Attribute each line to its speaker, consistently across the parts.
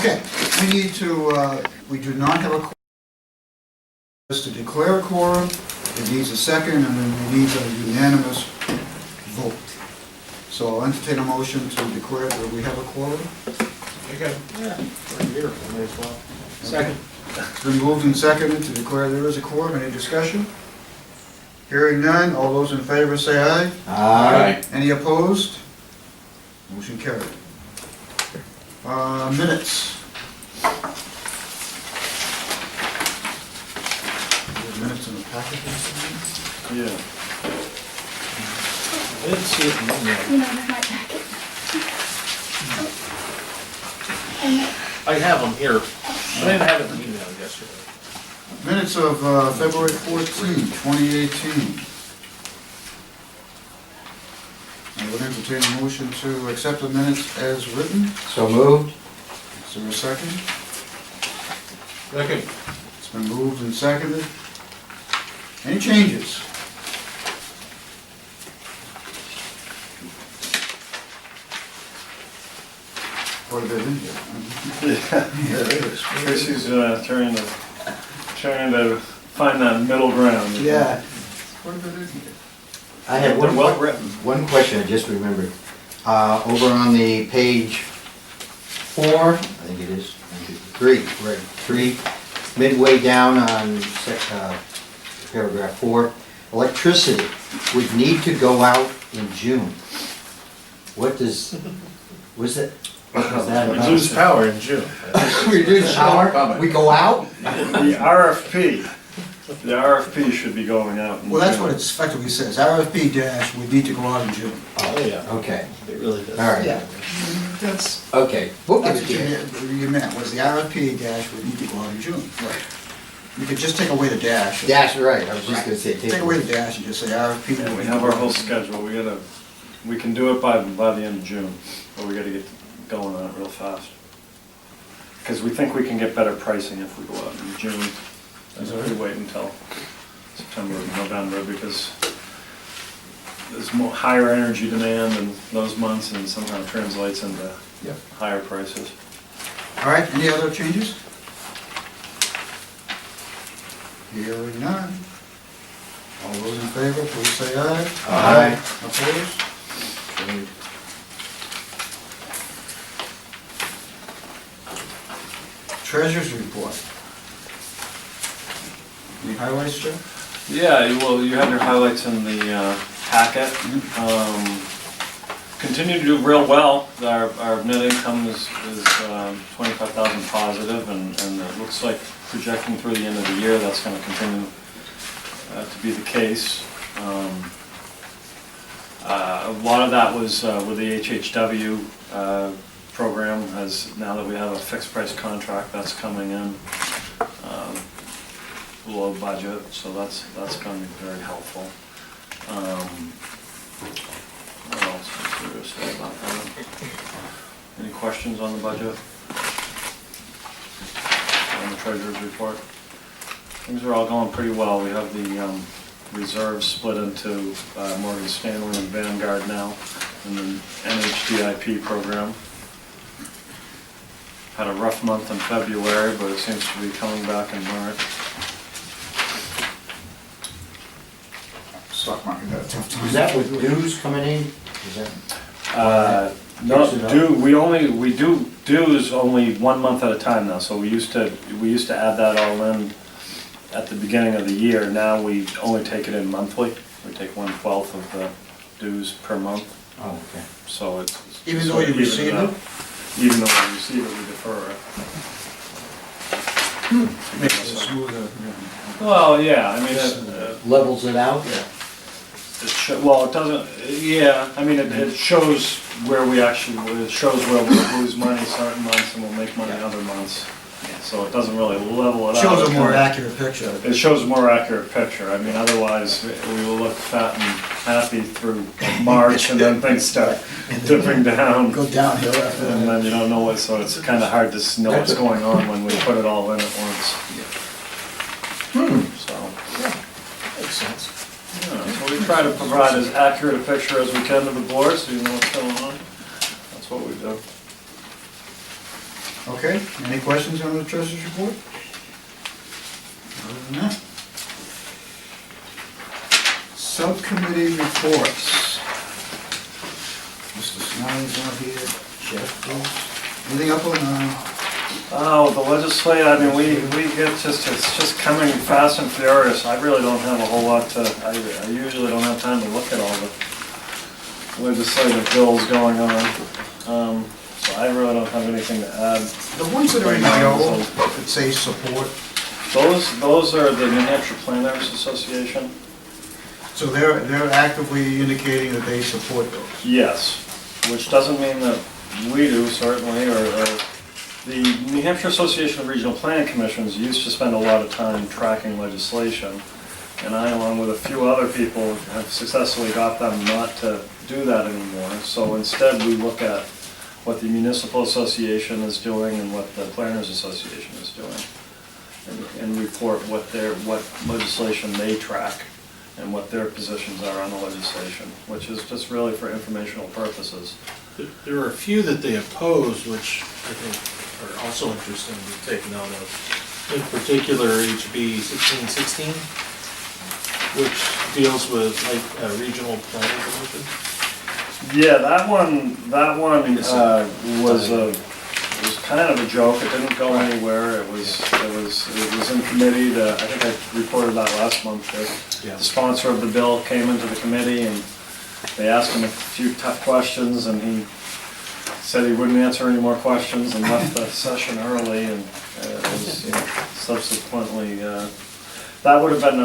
Speaker 1: Okay, we do not have a quorum. Just to declare a quorum, it needs a second, and then it needs a unanimous vote. So I'll entertain a motion to declare that we have a quorum.
Speaker 2: Okay.
Speaker 3: Yeah, we're here, may as well.
Speaker 2: Second.
Speaker 1: It's been moved and seconded to declare there is a quorum. Any discussion? Hearing none, all those in favor say aye.
Speaker 3: Aye.
Speaker 1: Any opposed? Motion carried. Minutes. Minutes in the packet.
Speaker 2: Yeah. I didn't see it in the email.
Speaker 4: You know, in my packet.
Speaker 2: I have them here. I didn't have it in the email yesterday.
Speaker 1: Minutes of February 14, 2018. I would entertain a motion to accept the minutes as written.
Speaker 3: So moved?
Speaker 1: Is there a second?
Speaker 2: Second.
Speaker 1: It's been moved and seconded. Any changes? Quite a bit in here.
Speaker 5: Yeah, there is. Tracy's trying to find that middle ground.
Speaker 1: Yeah. Quite a bit in here.
Speaker 3: I have
Speaker 5: They're well written.
Speaker 3: one question I just remembered. Over on the page 4, I think it is, 3, right, 3, midway down on paragraph 4, electricity would need to go out in June. What does, was that? What was that
Speaker 5: We
Speaker 3: about?
Speaker 5: lose power in June.
Speaker 3: We lose power, we go out?
Speaker 5: The RFP should be going out in
Speaker 1: Well, that's
Speaker 5: June.
Speaker 1: what it effectively says. RFP dash would need to go out in June.
Speaker 2: Oh, yeah.
Speaker 3: Okay,
Speaker 2: It really does.
Speaker 3: all right.
Speaker 1: Yeah. That's,
Speaker 3: Okay, we'll give
Speaker 1: that's
Speaker 3: it
Speaker 1: what
Speaker 3: to you.
Speaker 1: you meant, was the RFP dash would need to go out in June. Right. You could just take away the dash.
Speaker 3: Dash, right, I was just gonna say.
Speaker 1: Take away the dash and just say RFP.
Speaker 5: Yeah, we have our whole schedule. We can do it by the end of June, but we gotta get going on it real fast. Because we think we can get better pricing if we go out in June, as if we wait until September or November, because there's more higher energy demand in those months and somehow translates into
Speaker 1: Yep.
Speaker 5: higher prices.
Speaker 1: All right, any other changes? Hearing none. All those in favor, please say aye.
Speaker 3: Aye.
Speaker 1: Opposed? Carried. Treasurer's report. Any highlights, Joe?
Speaker 5: Yeah, well, you have your highlights in the packet. Continue to do real well. Our net income is 25,000 positive, and it looks like projecting through the end of the year that's going to continue to be the case. A lot of that was with the HHW program, as now that we have a fixed price contract that's coming in below budget, so that's going to be very helpful. What else is there to say about that? Any questions on the budget? On the treasurer's report? Things are all going pretty well. We have the reserves split into Morgan Stanley and Vanguard now in the NHDIP program. Had a rough month in February, but it seems to be coming back in March.
Speaker 1: Stock market had a tough time.
Speaker 3: Is that with dues coming in? Is that?
Speaker 5: No, we do dues only 1 month at a time now. So we used to add that all in at the beginning of the year. Now we only take it in monthly. We take 1/12 of the dues per month.
Speaker 3: Oh, okay.
Speaker 5: So it's
Speaker 1: Even though you receive it?
Speaker 5: Even though we receive it, we defer it.
Speaker 1: Makes it smoother.
Speaker 5: Well, yeah, I mean,
Speaker 3: Levels it out?
Speaker 5: well, it doesn't, yeah, I mean, it shows where it shows where we'll lose money certain months and we'll make money other months. So it doesn't really level it out.
Speaker 1: Shows a more accurate picture.
Speaker 5: It shows a more accurate picture. I mean, otherwise, we will look fat and happy through March and then things start dipping down.
Speaker 1: Go downhill after
Speaker 5: And
Speaker 1: that.
Speaker 5: then you don't know what, so it's kind of hard to know what's going on when we put it all in at once. So,
Speaker 1: Makes sense.
Speaker 5: yeah, so we try to provide as accurate a picture as we can to the board so you know what's going on. That's what we do.
Speaker 1: Okay, any questions on the treasurer's report? Other than that. Subcommittee reports. Mr. Snelling's not here, Jeff, anything up on,
Speaker 5: Oh, the legislature, I mean, we get just, it's just coming fast and furious. I really don't have a whole lot to, I usually don't have time to look at all the legislative bills going on. So I really don't have anything to add.
Speaker 1: the ones that are in
Speaker 5: Right now,
Speaker 1: yellow,
Speaker 5: so-
Speaker 1: that say support,
Speaker 5: Those are the New Hampshire Planners Association.
Speaker 1: so they're actively indicating that they support those.
Speaker 5: Yes, which doesn't mean that we do, certainly, or the New Hampshire Association of Regional Planning Commissions used to spend a lot of time tracking legislation, and I, along with a few other people, have successfully got them not to do that anymore. So instead, we look at what the Municipal Association is doing and what the Planners Association is doing, and report what legislation they track and what their positions are on the legislation, which is just really for informational purposes.
Speaker 2: There are a few that they oppose, which I think are also interesting to take note of. In particular, HB 1616, which deals with like regional planning commission.
Speaker 5: Yeah, that one was kind of a joke. It didn't go anywhere. It was in committee. I think I reported that last month.
Speaker 2: Yeah.
Speaker 5: The sponsor of the bill came into the committee and they asked him a few tough questions, and he said he wouldn't answer any more questions and left the session early. And it was subsequently that would have been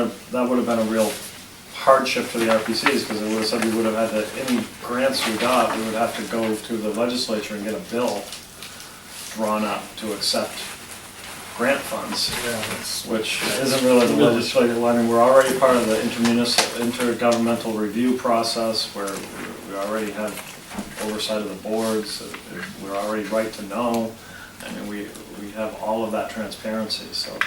Speaker 5: a real hardship to the RPCs, because it would have said we would have had to, any grants we got, we would have to go to the legislature and get a bill drawn up to accept grant funds, which isn't really the legislative. I mean, we're already part of the intergovernmental review process, where we already have oversight of the boards. We're already right to know. I mean, we have all of that transparency. So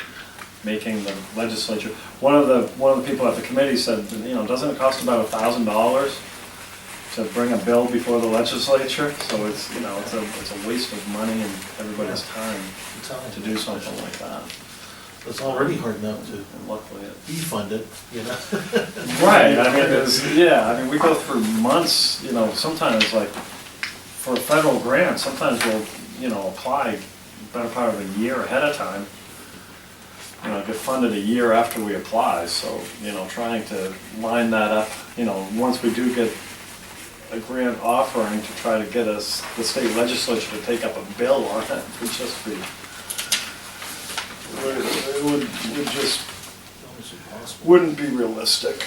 Speaker 5: making the legislature, one of the people at the committee said, you know, doesn't it cost about $1,000 to bring a bill before the legislature? So it's, you know, it's a waste of money and everybody's time to do something like that.
Speaker 2: It's already hard enough to
Speaker 5: And luckily it.
Speaker 2: be funded, you know?
Speaker 5: Right, I mean, we go through months, you know, sometimes like, for a federal grant, sometimes we'll, you know, apply better part of a year ahead of time. You know, get funded a year after we apply, so, you know, trying to line that up, you know, once we do get a grant offering, to try to get us, the state legislature to take up a bill on it, would just be, it would just,
Speaker 2: Almost impossible.
Speaker 5: wouldn't be realistic.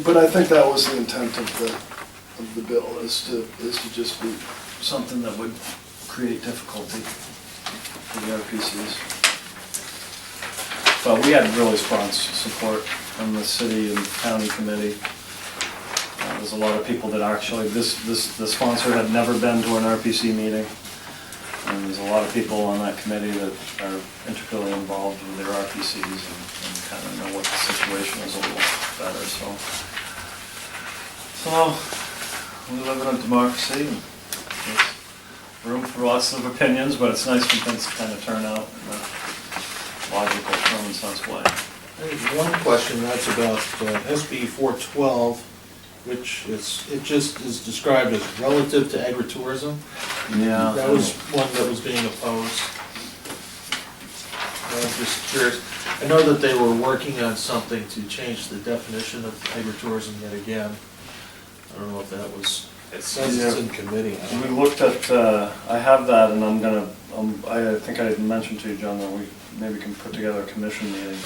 Speaker 5: But I think that was the intent of the bill, is to just be something that would create difficulty for the RPCs. But we had really strong support from the city and county committee. There's a lot of people that actually, the sponsor had never been to an RPC meeting. And there's a lot of people on that committee that are intricately involved with their RPCs and kind of know what the situation is a little better, so. We live in a democracy, and there's room for lots of opinions, but it's nice when things kind of turn out in a logical, common sense way.
Speaker 2: I have one question, that's about SB 412, which it just is described as relative to agritourism.
Speaker 5: Yeah.
Speaker 2: That was one that was being opposed. I was just curious. I know that they were working on something to change the definition of agritourism yet again. I don't know if that was, it says it's in committee. I don't
Speaker 5: We
Speaker 2: know.
Speaker 5: looked at, I have that, and I'm gonna, I think I mentioned to you, John, that we maybe can put together a commission meeting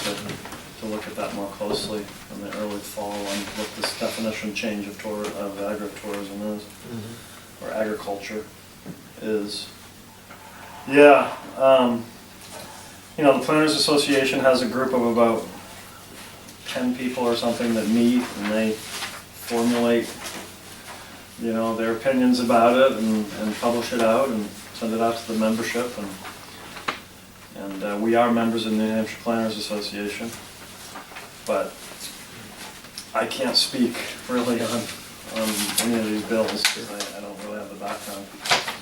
Speaker 5: to look at that more closely in the early fall, on what this definition change of agritourism is, or agriculture is. Yeah, you know, the Planners Association has a group of about 10 people or something that meet, and they formulate, you know, their opinions about it, and publish it out and send it out to the membership. And we are members of the New Hampshire Planners Association, but I can't speak really on any of these bills, because I don't really have the background.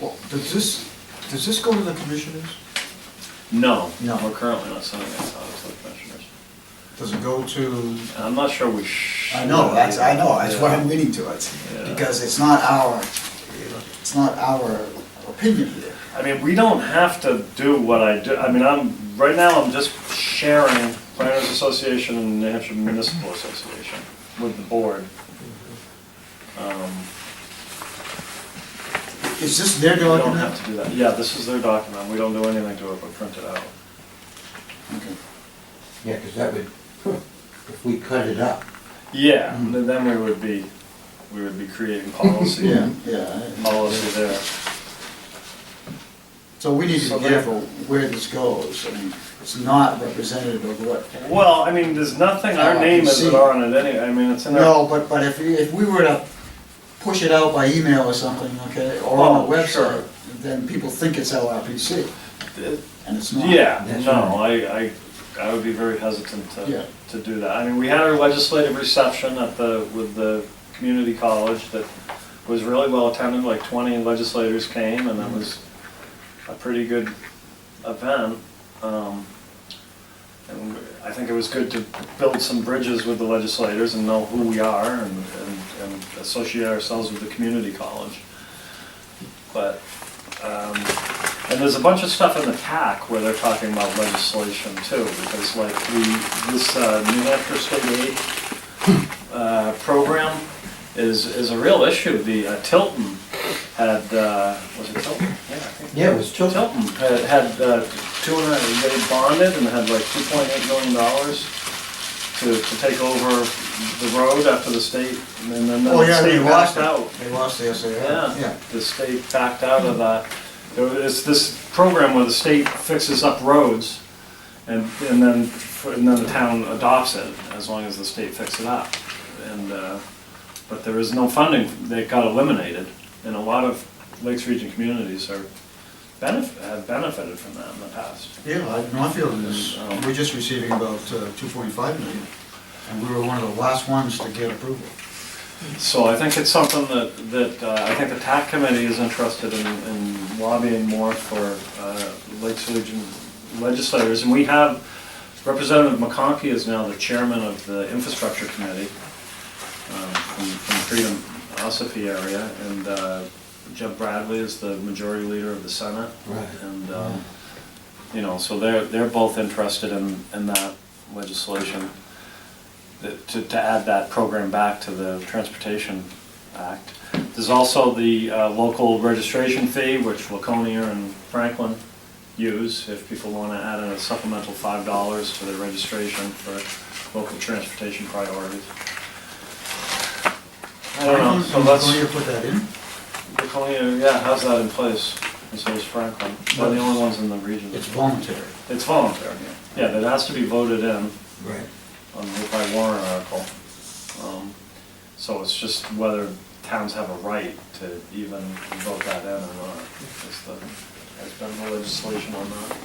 Speaker 1: Well, does this go to the commissioners?
Speaker 5: No,
Speaker 1: No.
Speaker 5: we're currently not sending it out to the commissioners.
Speaker 1: Does it go to,
Speaker 5: I'm not sure we should.
Speaker 1: I know, that's why I'm
Speaker 5: Yeah.
Speaker 1: leaning to it,
Speaker 5: Yeah.
Speaker 1: because it's not our opinion here.
Speaker 5: I mean, we don't have to do what I do, I mean, right now I'm just sharing Planners Association and New Hampshire Municipal Association with the board.
Speaker 1: Is this their
Speaker 5: We don't
Speaker 1: document?
Speaker 5: have to do that. Yeah, this is their document, we don't do anything to it but print it out.
Speaker 1: Okay.
Speaker 3: Yeah, because that would, if we cut it up.
Speaker 5: Yeah, then we would be creating policy,
Speaker 1: Yeah.
Speaker 5: policy there.
Speaker 1: So we need to
Speaker 5: So
Speaker 1: be careful where this goes. I mean, it's not representative of what.
Speaker 5: Well, I mean, there's nothing, our name isn't on it any, I mean, it's in our.
Speaker 1: No, but if we were to push it out by email or something, okay, or on the
Speaker 5: Oh, sure.
Speaker 1: website, then people think it's LRPC, and it's not.
Speaker 5: Yeah,
Speaker 3: That's
Speaker 5: no, I would be very hesitant
Speaker 1: Yeah.
Speaker 5: to do that. I mean, we had our legislative reception with the community college that was really well attended, like 20 legislators came, and it was a pretty good event. And I think it was good to build some bridges with the legislators and know who we are and associate ourselves with the community college. But, and there's a bunch of stuff in the TAC where they're talking about legislation too, because like this New Hampshire State Aid program is a real issue. The Tilton had, was it Tilton? Yeah, I think.
Speaker 3: Yeah, it was children.
Speaker 5: Tilton had they bonded and had like $2.8 million to take over the road after the state, and then
Speaker 1: Oh,
Speaker 5: the
Speaker 1: yeah, they
Speaker 5: state
Speaker 1: lost
Speaker 5: backed
Speaker 1: it.
Speaker 5: out.
Speaker 1: They lost the SAR.
Speaker 5: Yeah, the state backed out of that. It's this program where the state fixes up roads, and then the town adopts it, as long as the state fixes it up. But there is no funding, they got eliminated, and a lot of Lakes Region communities have benefited from that in the past.
Speaker 1: Yeah, Northfield is, we're just receiving about 2.5 million, and we were one of the last ones to get approval.
Speaker 5: So I think it's something that I think the TAC committee is interested in lobbying more for Lakes Region legislators. And we have, Representative McConkey is now the chairman of the infrastructure committee from Freedom Ossipee area, and Jeb Bradley is the majority leader of the Senate.
Speaker 3: Right.
Speaker 5: And you know, so they're both interested in that legislation, to add that program back to the Transportation Act. There's also the local registration fee, which Laconia and Franklin use if people want to add in a supplemental $5 to their registration for local transportation priorities. I don't know, so
Speaker 1: Going to
Speaker 5: that's,
Speaker 1: put that in?
Speaker 5: Laconia, yeah, has that in place, and so is Franklin. They're the only ones in the region.
Speaker 1: It's voluntary.
Speaker 5: It's voluntary, yeah. Yeah, that has to be voted in
Speaker 3: Right.
Speaker 5: by warrant article. So it's just whether towns have a right to even vote that in or not. There's been no legislation on that.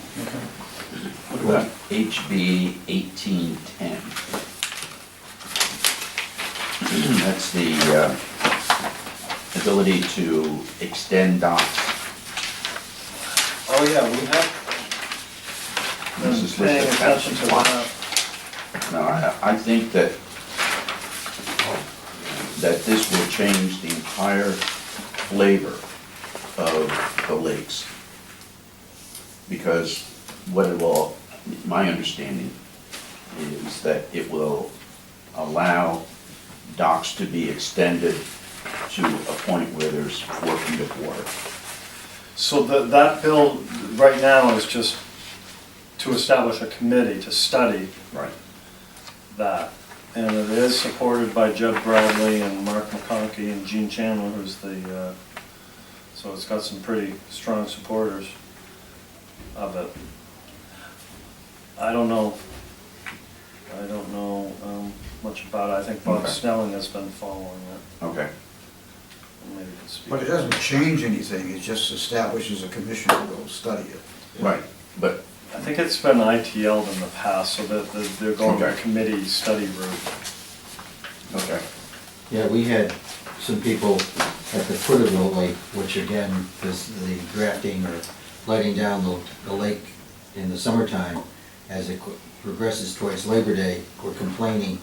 Speaker 4: What about HB 1810? That's the ability to extend docks.
Speaker 5: Oh, yeah, we have
Speaker 4: This
Speaker 5: been
Speaker 4: is
Speaker 5: paying
Speaker 4: listed
Speaker 5: attention to
Speaker 4: as
Speaker 5: that.
Speaker 4: Now, I think that this will change the entire flavor of the lakes. Because what it will, my understanding is that it will allow docks to be extended to a point where there's 4 feet of water.
Speaker 5: So that bill right now is just to establish a committee to study
Speaker 4: Right.
Speaker 5: that. And it is supported by Jeb Bradley and Mark McConkey and Gene Chandler, who's the, so it's got some pretty strong supporters of it. I don't know much about it. I think Bob
Speaker 4: Okay.
Speaker 5: Snelling has been following it.
Speaker 4: Okay.
Speaker 5: Maybe he can speak.
Speaker 1: But it doesn't change anything, it just establishes a commission to go study it.
Speaker 4: Right, but,
Speaker 5: I think it's been ITL'd in the past, so that they're going to
Speaker 4: Okay.
Speaker 5: committee study route.
Speaker 4: okay.
Speaker 3: Yeah, we had some people at the foot of the lake, which again, is the drafting or letting down the lake in the summertime, as it progresses towards Labor Day, were complaining.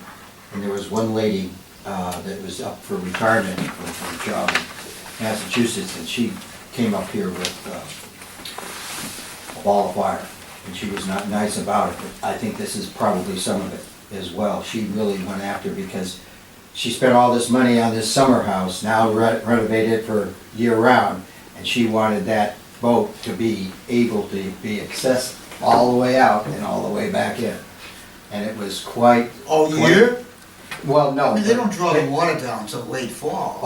Speaker 3: And there was one lady that was up for retirement from a job in Massachusetts, and she came up here with a ball of fire. And she was not nice about it, but I think this is probably some of it as well. She really went after, because she spent all this money on this summer house, now renovated for year-round, and she wanted that boat to be able to be accessed all the way out and all the way back in. And it was quite...
Speaker 1: All year?
Speaker 3: Well, no.
Speaker 1: I mean, they don't draw the water down until late fall.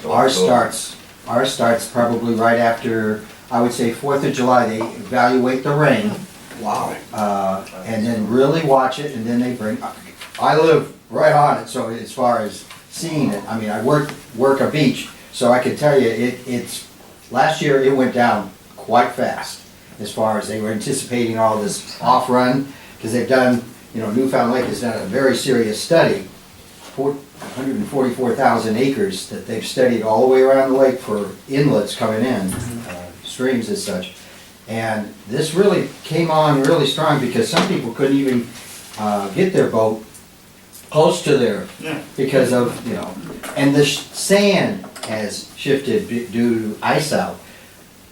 Speaker 3: Ours starts probably right after, I would say, 4th of July. They evaluate the rain,
Speaker 1: Wow.
Speaker 3: and then really watch it, and then they bring... I live right on it, so as far as seeing it, I mean, I work a beach, so I can tell you, it's... Last year, it went down quite fast, as far as they were anticipating all this off-run, because they've done, Newfound Lake has done a very serious study, 144,000 acres that they've studied all the way around the lake for inlets coming in, streams as such. And this really came on really strong, because some people couldn't even get their boat close to there
Speaker 1: Yeah.
Speaker 3: because of, and the sand has shifted due to ice out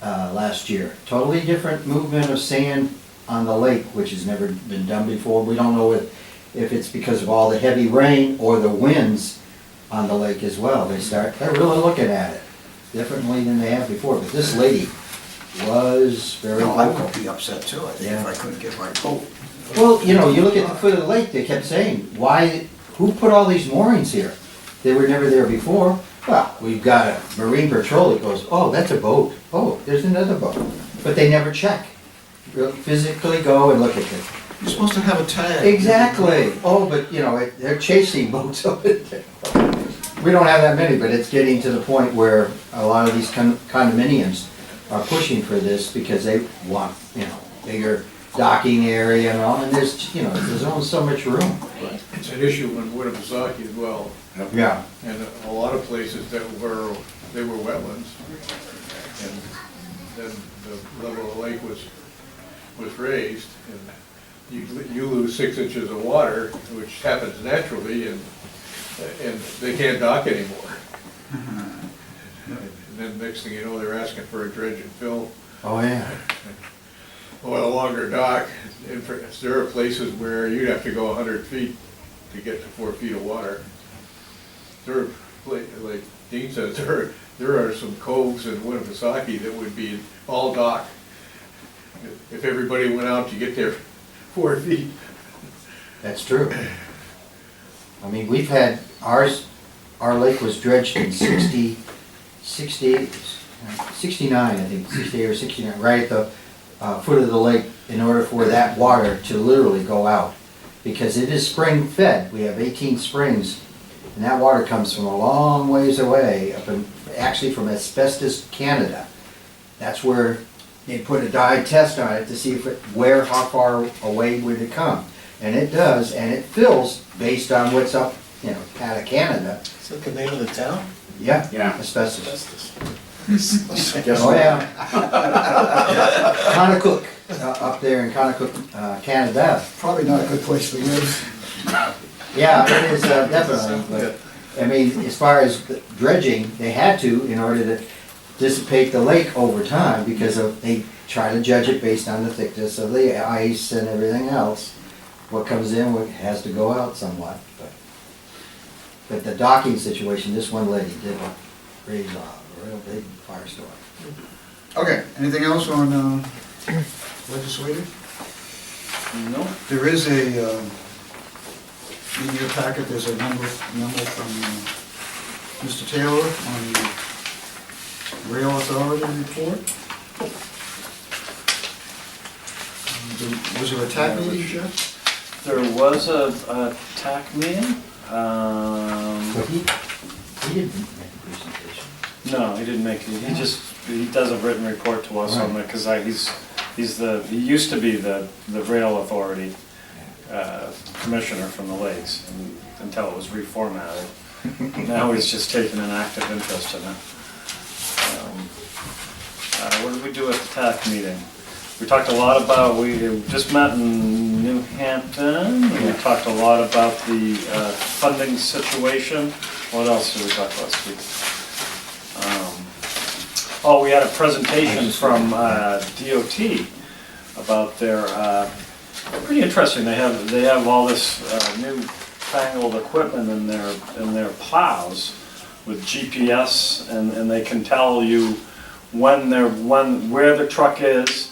Speaker 3: last year. Totally different movement of sand on the lake, which has never been done before. We don't know if it's because of all the heavy rain or the winds on the lake as well. They're really looking at it differently than they have before. But this lady was very
Speaker 1: No, I
Speaker 3: vocal.
Speaker 1: would be upset too, I think,
Speaker 3: Yeah.
Speaker 1: if I couldn't get my boat.
Speaker 3: Well, you look at the foot of the lake, they kept saying, who put all these moorings here? They were never there before. Well, we've got a marine patrol that goes, oh, that's a boat. Oh, there's another boat. But they never check. Really physically go and look at it.
Speaker 1: You're supposed to have a tag.
Speaker 3: Exactly. Oh, but they're chasing boats up in there. We don't have that many, but it's getting to the point where a lot of these condominiums are pushing for this, because they want, bigger docking area and all, and there's only so much room.
Speaker 6: It's an issue in Winnipesaukee as well,
Speaker 3: Yeah.
Speaker 6: and a lot of places they were wetlands, and then the level of the lake was raised, and you lose 6 inches of water, which happens naturally, and they can't dock anymore. And then next thing you know, they're asking for a dredge and fill.
Speaker 3: Oh, yeah.
Speaker 6: Well, a longer dock, and there are places where you'd have to go 100 feet to get to 4 feet of water. There are, like Dean says, there are some coves in Winnipesaukee that would be all dock. If everybody went out to get their 4 feet.
Speaker 3: That's true. I mean, we've had our lake was dredged in 69, I think, 68 or 69, right at the foot of the lake, in order for that water to literally go out. Because it is spring fed. We have 18 springs, and that water comes from a long ways away, actually from Asbestos, Canada. That's where they put a dye test on it to see how far away would it come. And it does, and it fills based on what's up, out of Canada.
Speaker 2: Is that the name of the town?
Speaker 3: Yeah.
Speaker 4: Yeah.
Speaker 3: Asbestos.
Speaker 2: Asbestos.
Speaker 3: Oh, yeah. Conocook, up there in Conocook, Canada.
Speaker 1: Probably not a good place to live.
Speaker 3: Yeah, it is definitely, but, I mean, as far as the dredging, they had to in order to dissipate the lake over time, because they try to judge it based on the thickness of the ice and everything else. What comes in, what has to go out somewhat, but the docking situation, this one lady did raise a real big firestorm.
Speaker 1: Okay, anything else on legislative?
Speaker 5: No?
Speaker 1: There is a, in your packet, there's a memo from Mr. Taylor on the Rail Authority report. Was there a TAC meeting, Jeff?
Speaker 5: There was a TAC meeting.
Speaker 3: But he didn't make a presentation.
Speaker 5: No, he didn't make it. He does a written report to us on it, because he used to be the rail authority commissioner from the lakes, until it was reformatted. Now he's just taking an active interest in it. What did we do at the TAC meeting? We talked a lot about, we just met in New Hampton, we talked a lot about the funding situation. What else did we talk about, Steve? Oh, we had a presentation from DOT about their, pretty interesting, they have all this new fangled equipment in their plows with GPS, and they can tell you where the truck is,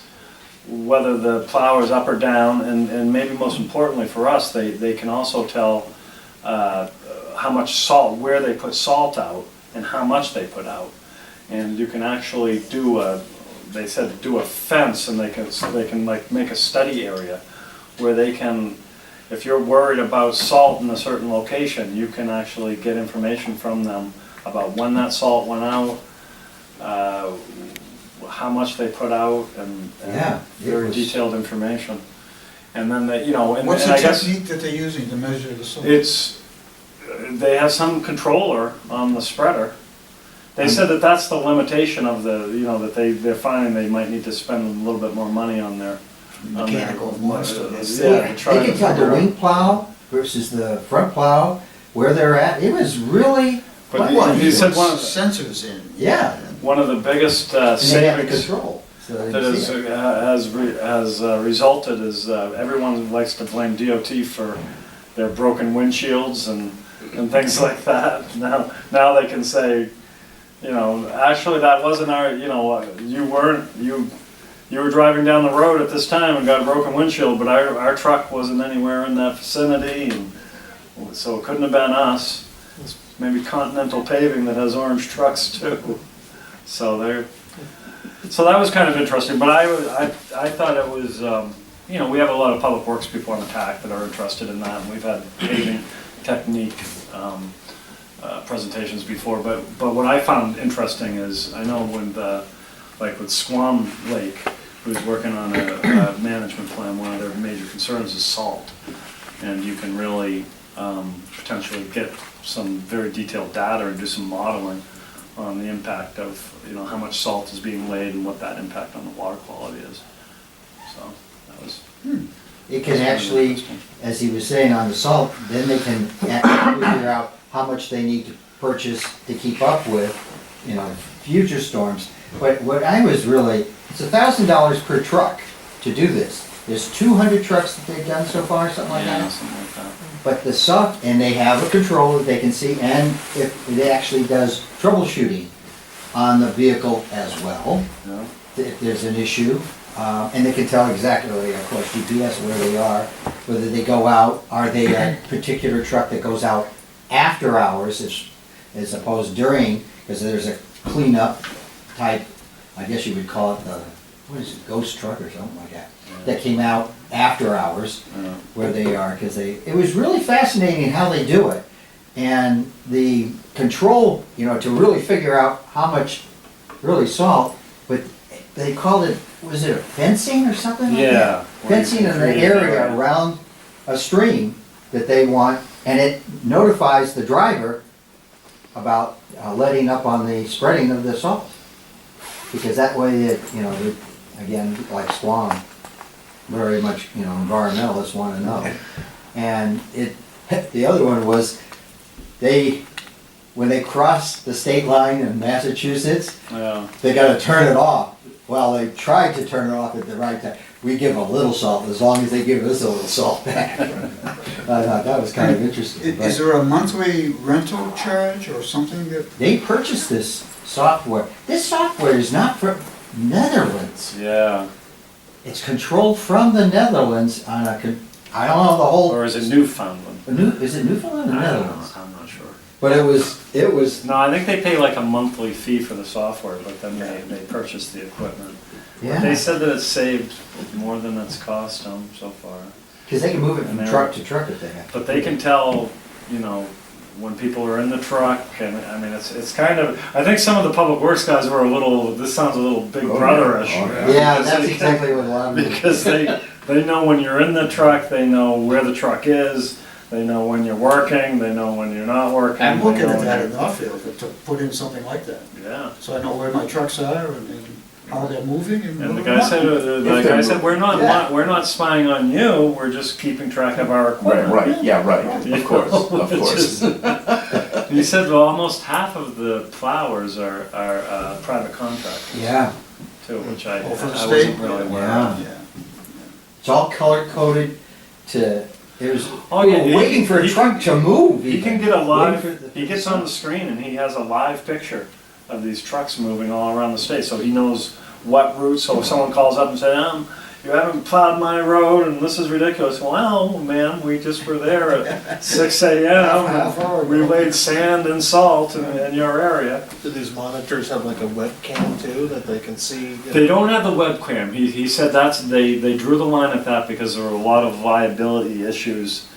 Speaker 5: whether the plow is up or down, and maybe most importantly for us, they can also tell how much salt, where they put salt out, and how much they put out. And you can actually they said do a fence, and they can like make a study area where they can, if you're worried about salt in a certain location, you can actually get information from them about when that salt went out, how much they put out, and very detailed information. And then they,
Speaker 1: What's
Speaker 5: and
Speaker 1: the
Speaker 5: I guess
Speaker 1: technique that they're using to measure the salt?
Speaker 5: they have some controller on the spreader. They said that that's the limitation of that they're finding they might need to spend a little bit more money on their
Speaker 1: Mechanical monster.
Speaker 3: They can tell the wing plow versus the front plow, where they're at. It was really,
Speaker 5: But
Speaker 1: Well,
Speaker 5: he
Speaker 1: you
Speaker 5: said
Speaker 1: put
Speaker 5: one of
Speaker 1: sensors in.
Speaker 3: yeah.
Speaker 5: one of the biggest
Speaker 3: And they have the
Speaker 5: savings
Speaker 3: control. So they
Speaker 5: that
Speaker 3: can see it.
Speaker 5: has resulted is everyone likes to blame DOT for their broken windshields and things like that. Now they can say, actually that wasn't our, you were driving down the road at this time and got a broken windshield, but our truck wasn't anywhere in that vicinity, and so it couldn't have been us. It's maybe Continental Paving that has orange trucks too. So that was kind of interesting, but I thought it was, we have a lot of public works people on the TAC that are interested in that, and we've had paving technique presentations before, but what I found interesting is, I know with Squam Lake, who's working on a management plan, one of their major concerns is salt, and you can really potentially get some very detailed data and do some modeling on the impact of how much salt is being laid and what that impact on the water quality is. So that was.
Speaker 3: It can actually, as he was saying on the salt, then they can figure out how much they need to purchase to keep up with, future storms. But what I was really, it's $1,000 per truck to do this. There's 200 trucks that they've done so far, something like that.
Speaker 5: Something like that.
Speaker 3: But the soft, and they have a control that they can see, and it actually does troubleshooting on the vehicle as well,
Speaker 5: Yeah.
Speaker 3: if there's an issue. And they can tell exactly, of course, GPS where they are, whether they go out, are they a particular truck that goes out after hours as opposed during, because there's a cleanup type, I guess you would call it ghost truck or something like that, that came out after hours, where they are, because it was really fascinating how they do it. And the control, to really figure out how much really salt, but they called it, was it a fencing or something like that?
Speaker 5: Yeah.
Speaker 3: Fencing in the area around a stream that they want, and it notifies the driver about letting up on the spreading of the salt. Because that way, again, like Squam, very much, environmentalists want to know. And the other one was, when they cross the state line in Massachusetts, they got to turn it off. Well, they tried to turn it off at the right time. We give a little salt, as long as they give us a little salt back. I thought that was kind of interesting.
Speaker 1: Is there a monthly rental charge or something that?
Speaker 3: They purchased this software. This software is not from Netherlands.
Speaker 5: Yeah.
Speaker 3: It's controlled from the Netherlands on I don't know the whole.
Speaker 5: Or is it Newfoundland?
Speaker 3: Is it Newfoundland or Netherlands?
Speaker 5: I'm not sure.
Speaker 3: But it was.
Speaker 5: No, I think they pay like a monthly fee for the software, but then they purchase the equipment.
Speaker 3: Yeah.
Speaker 5: They said that it's saved more than it's cost them so far.
Speaker 3: Because they can move it from
Speaker 5: And
Speaker 3: truck to truck if they have.
Speaker 5: But they can tell, when people are in the truck, and I mean, it's kind of, I think some of the public works guys were this sounds a little Big Brother-ish.
Speaker 3: Yeah, that's exactly what a lot of them.
Speaker 5: Because they know when you're in the truck, they know where the truck is, they know when you're working, they know when you're not working.
Speaker 1: I'm looking
Speaker 5: they know
Speaker 1: at
Speaker 5: when
Speaker 1: that
Speaker 5: you're-
Speaker 1: in Northfield, to put in something like that.
Speaker 5: Yeah.
Speaker 1: So I know where my trucks are and how they're moving and.
Speaker 5: And the
Speaker 1: whether
Speaker 5: guy
Speaker 1: or not-
Speaker 5: said,
Speaker 1: if they're moving.
Speaker 5: we're not,
Speaker 1: Yeah.
Speaker 5: we're not spying on you, we're just keeping track of our
Speaker 4: Right,
Speaker 5: equipment.
Speaker 4: right, yeah, right, of course, of
Speaker 5: Which
Speaker 4: course.
Speaker 5: is- He said, well, almost half of the plowers are private contractors
Speaker 3: Yeah,
Speaker 5: too, which I
Speaker 1: Oh, for the
Speaker 5: wasn't
Speaker 1: state?
Speaker 5: really aware
Speaker 3: yeah.
Speaker 5: of.
Speaker 1: Yeah.
Speaker 3: It's all color coded to, there's,
Speaker 5: Oh,
Speaker 3: we
Speaker 5: yeah,
Speaker 3: were waiting for a
Speaker 5: he-
Speaker 3: truck to move.
Speaker 5: He can
Speaker 3: even.
Speaker 5: get a
Speaker 3: Waiting for
Speaker 5: live, he gets on the screen and he has a live picture of these trucks moving all around the state, so he knows what route, so if someone calls up and says, you haven't plowed my road and this is ridiculous. Well, ma'am, we just were there at 6
Speaker 1: Half hour
Speaker 5: a.m. We
Speaker 1: ago.
Speaker 5: laid sand and salt in your area.
Speaker 2: Do these monitors have like a webcam too, that they can see?
Speaker 5: They don't have the webcam. He said they drew the line at that because there were a lot of liability issues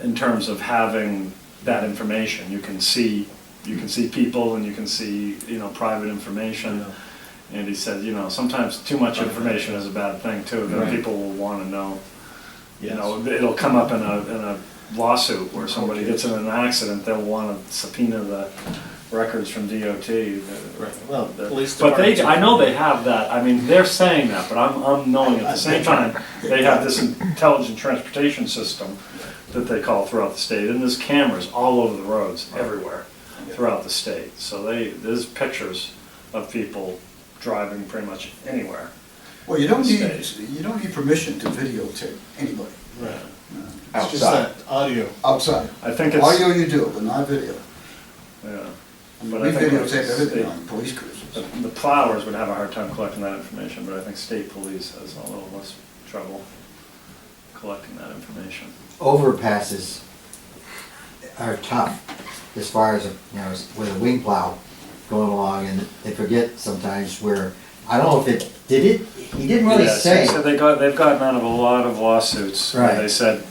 Speaker 5: in terms of having that information. You can see people and you can see, private information. And he said, sometimes too much information is a bad thing too, that
Speaker 3: Right.
Speaker 5: people will want to know. It'll come up in a lawsuit where somebody gets in an accident, they'll want to subpoena the records from DOT.
Speaker 2: Right. Well, police
Speaker 5: But
Speaker 2: departments.
Speaker 5: I know they have that, I mean, they're saying that, but I'm knowing at the same time, they have this intelligent transportation system that they call throughout the state, and there's cameras all over the roads, everywhere, throughout the state. So there's pictures of people driving pretty much anywhere.
Speaker 1: Well, you don't need,
Speaker 5: State.
Speaker 1: you don't need permission to videotape anybody
Speaker 2: Right. It's just
Speaker 4: Outside.
Speaker 2: that audio.
Speaker 1: outside.
Speaker 5: I think it's,
Speaker 1: Audio you do, but not video.
Speaker 5: yeah.
Speaker 1: We
Speaker 5: But I think
Speaker 1: videotape
Speaker 5: it's
Speaker 1: everything
Speaker 5: state-
Speaker 1: on police cruisers.
Speaker 5: The plowers would have a hard time collecting that information, but I think state police has a little less trouble collecting that information.
Speaker 3: Overpasses are tough as far as, with a wing plow going along, and they forget sometimes where, I don't know if he didn't really
Speaker 5: Yeah,
Speaker 3: say.
Speaker 5: so they've gotten out of a lot of lawsuits where
Speaker 3: Right.
Speaker 5: they said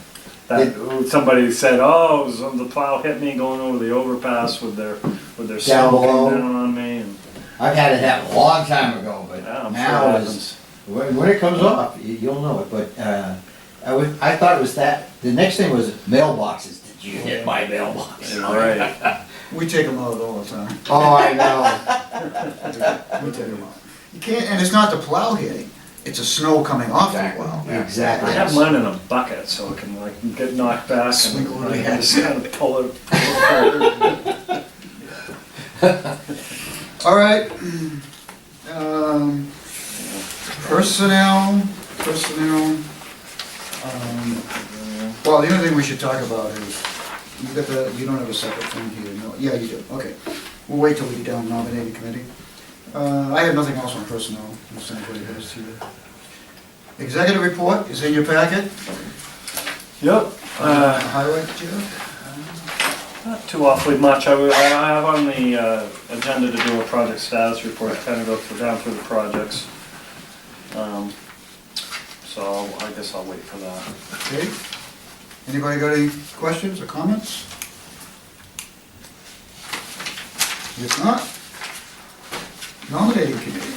Speaker 5: that somebody said, oh, the plow hit me going over the overpass with their
Speaker 3: Down
Speaker 5: snow
Speaker 3: below.
Speaker 5: came down on me, and
Speaker 3: I've had it happen a long time ago, but
Speaker 5: yeah, I'm sure
Speaker 3: now
Speaker 5: it
Speaker 3: is,
Speaker 5: happens.
Speaker 3: when it comes off, you'll know it, but, I thought it was that, the next thing was mailboxes. Did you hit my mailbox?
Speaker 5: Right.
Speaker 1: We take them out all the time.
Speaker 3: Oh, I know.
Speaker 1: We take them out. You can't, and it's not the plow hitting, it's the snow coming off the
Speaker 4: Exactly.
Speaker 1: plow.
Speaker 5: I
Speaker 3: Exactly.
Speaker 5: have mine in a bucket so it can get knocked back
Speaker 1: Swing
Speaker 5: and
Speaker 1: over
Speaker 5: I
Speaker 1: the
Speaker 5: can
Speaker 1: head.
Speaker 5: just kind of pull it forward.
Speaker 1: All right. Personnel. Well, the other thing we should talk about is, you don't have a separate thing here, no? Yeah, you do, okay. We'll wait till we get down to nominating committee. I have nothing else on personnel, unless anybody has to. Executive report is in your packet.
Speaker 5: Yep.
Speaker 1: Highlight, Jeff?
Speaker 5: Not too awfully much. I have on the agenda to do a project status report, kind of go down through the projects. So I guess I'll wait for that.
Speaker 1: Okay. Anybody got any questions or comments? If not, nominating committee.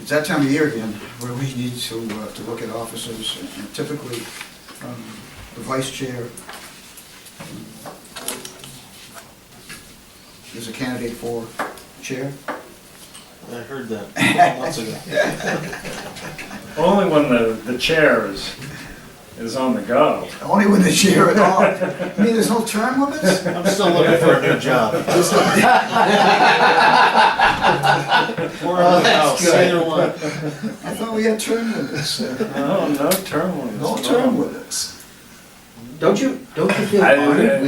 Speaker 1: It's that time of year again where we need to look at officers, and typically the vice chair is a candidate for chair.
Speaker 2: I heard that months ago.
Speaker 5: Only when the chair is on the go.
Speaker 1: Only when the chair at all. I mean, there's no term limits?
Speaker 2: I'm still looking for a new job. Or on the house, either one.
Speaker 1: I thought we had term limits.
Speaker 5: No term limits.
Speaker 1: No term limits.
Speaker 3: Don't you feel
Speaker 5: I-
Speaker 3: honored?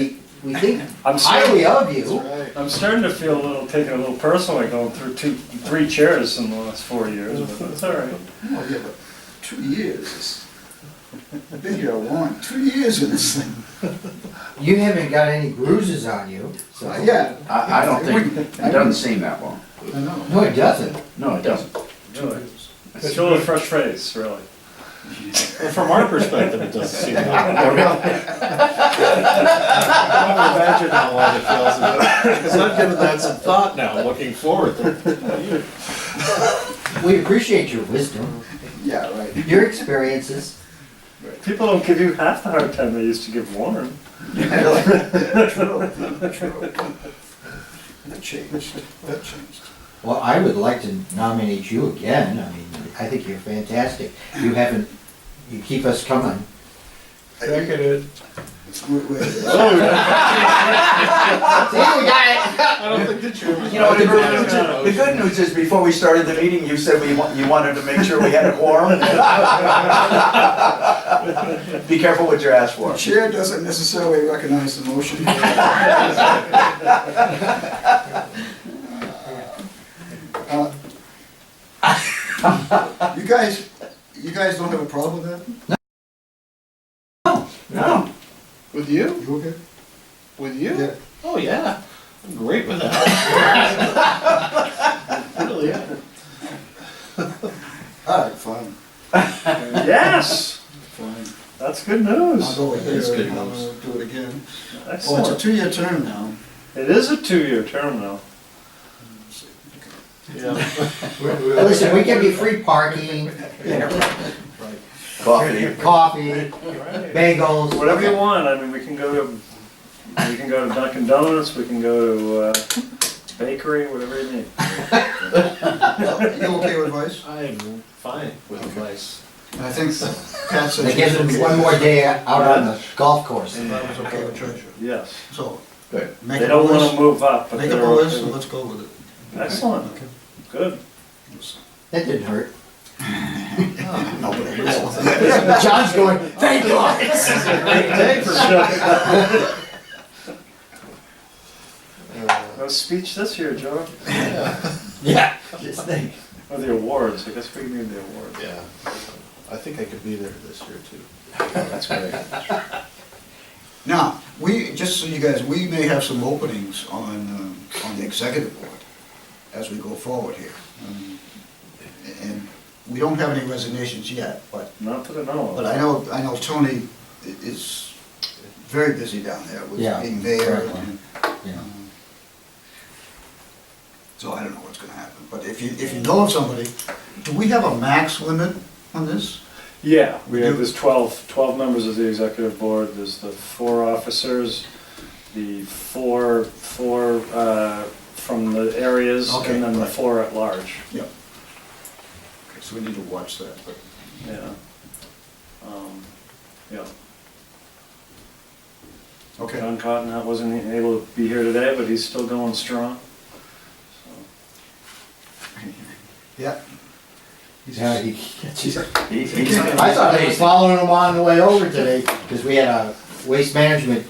Speaker 3: We think
Speaker 5: I'm
Speaker 3: highly of
Speaker 2: That's
Speaker 3: you.
Speaker 2: right.
Speaker 5: I'm starting to feel taking a little personally going through 3 chairs in the last 4 years, but that's all right.
Speaker 1: Oh, yeah, but 2 years. I've been here a long, 2 years in this thing.
Speaker 3: You haven't got any bruises on you, so.
Speaker 1: Yeah.
Speaker 4: I don't think, it doesn't seem that long.
Speaker 1: I know.
Speaker 3: No, it doesn't.
Speaker 4: No, it doesn't.
Speaker 5: Really. It's still a fresh face, really.
Speaker 2: Well, from our perspective, it doesn't seem that long. I can imagine how long it feels, because I've given that some thought now, looking forward.
Speaker 3: We appreciate your wisdom,
Speaker 1: Yeah, right.
Speaker 3: your experiences.
Speaker 5: People don't give you half the hard time they used to give Warren.
Speaker 1: True, true. That changed, that changed.
Speaker 3: Well, I would like to nominate you again. I mean, I think you're fantastic. You haven't, you keep us coming.
Speaker 6: Seconded.
Speaker 1: It's weird.
Speaker 3: See, we got it.
Speaker 2: I don't think the chairman.
Speaker 4: You know, the good news is, before we started the meeting, you said you wanted to make sure we had a quorum. Be careful what you ask for.
Speaker 1: The chair doesn't necessarily recognize the motion. You guys don't have a problem with that?
Speaker 4: No.
Speaker 2: With you?
Speaker 1: You okay?
Speaker 2: With you?
Speaker 1: Yeah.
Speaker 2: Oh, yeah. I'm great with that. Really, yeah.
Speaker 1: All right, fine,
Speaker 5: Yes,
Speaker 1: fine.
Speaker 5: that's good
Speaker 1: I'll
Speaker 5: news.
Speaker 1: go with
Speaker 2: That's
Speaker 1: it,
Speaker 2: good
Speaker 1: and I'll
Speaker 2: news.
Speaker 1: do it again. Oh, it's a
Speaker 5: Excellent.
Speaker 1: 2-year term now.
Speaker 5: It is a 2-year term now.
Speaker 2: Yeah.
Speaker 3: Listen, we give you free parking,
Speaker 4: Coffee.
Speaker 3: coffee, bagels.
Speaker 5: Whatever you want, I mean, we can go to Dunkin' Donuts, we can go to bakery, whatever you need.
Speaker 1: You okay with Vice?
Speaker 2: I am fine with advice.
Speaker 1: And I think Pat said
Speaker 3: That
Speaker 1: she
Speaker 3: gives
Speaker 1: was
Speaker 3: them
Speaker 1: okay.
Speaker 3: one more day out on the golf course.
Speaker 1: And I was okay with treasurer.
Speaker 5: Yes.
Speaker 1: So,
Speaker 4: Good.
Speaker 1: make
Speaker 5: They
Speaker 1: up a
Speaker 5: don't want to
Speaker 1: list,
Speaker 5: move up, but
Speaker 1: make
Speaker 5: they're
Speaker 1: up a list
Speaker 5: okay
Speaker 1: and
Speaker 5: with
Speaker 1: let's go with it.
Speaker 5: it. Excellent,
Speaker 1: Okay.
Speaker 5: good.
Speaker 3: That didn't hurt.
Speaker 1: No, but it is.
Speaker 3: John's going, thank God.
Speaker 5: This is a great day for sure. No speech this year, Joe,
Speaker 3: Yeah, just think.
Speaker 5: or the awards, I guess we need the awards.
Speaker 2: Yeah. I think I could be there this year, too.
Speaker 5: That's great.
Speaker 1: Now, just so you guys, we may have some openings on the executive board as we go forward here. And we don't have any resignations yet, but
Speaker 5: Not that I know of.
Speaker 1: But I know Tony is very busy down there with
Speaker 3: Yeah,
Speaker 1: being there.
Speaker 3: exactly.
Speaker 1: And,
Speaker 3: Yeah.
Speaker 1: so I don't know what's gonna happen, but if you know of somebody, do we have a max limit on this?
Speaker 5: Yeah, we have,
Speaker 1: do.
Speaker 5: there's 12 members of the executive board, there's the 4 officers, the four from the areas,
Speaker 1: Okay,
Speaker 5: and then the
Speaker 1: right.
Speaker 5: 4 at large,
Speaker 1: Yep. Okay, so we need to watch that, but.
Speaker 5: yeah. Yeah,
Speaker 1: Okay.
Speaker 5: John Cotton wasn't able to be here today, but he's still going strong. So,
Speaker 1: Yeah.
Speaker 3: Yeah,
Speaker 4: He's-
Speaker 3: I thought they was following him on the way over today, because we had a waste management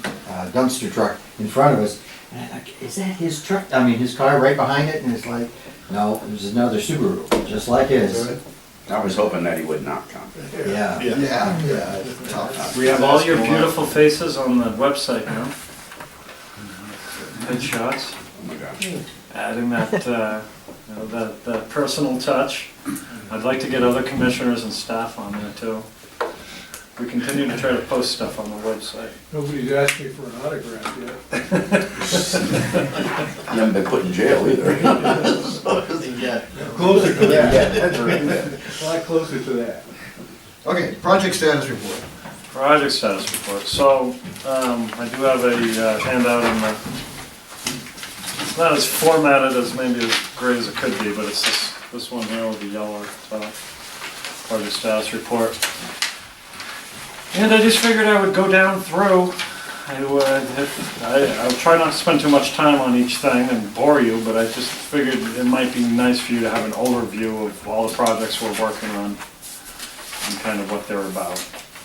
Speaker 3: dumpster truck in front of us. And I thought, is that his truck? I mean, his car right behind it, and it's like, no, it was another Subaru, just like his.
Speaker 4: I was hoping that he would not come.
Speaker 3: Yeah.
Speaker 1: Yeah, it's tough.
Speaker 5: we have all your beautiful faces on the website now. Good shots.
Speaker 4: Oh my gosh.
Speaker 5: Adding that, that personal touch. I'd like to get other commissioners and staff on there too. We continue to try to post stuff on the website.
Speaker 6: Nobody's asked me for an autograph yet.
Speaker 4: You haven't been put in jail either.
Speaker 6: Closer to that,
Speaker 4: Yeah.
Speaker 6: a lot closer to that.
Speaker 1: Okay, project status report.
Speaker 5: Project status report. So, I do have a handout in the, it's not as formatted as maybe as great as it could be, but it's this one here with the yellow top. Project status report. And I just figured I would go down through. I'll try not to spend too much time on each thing and bore you, but I just figured it might be nice for you to have an overview of all the projects we're working on and kind of what they're about.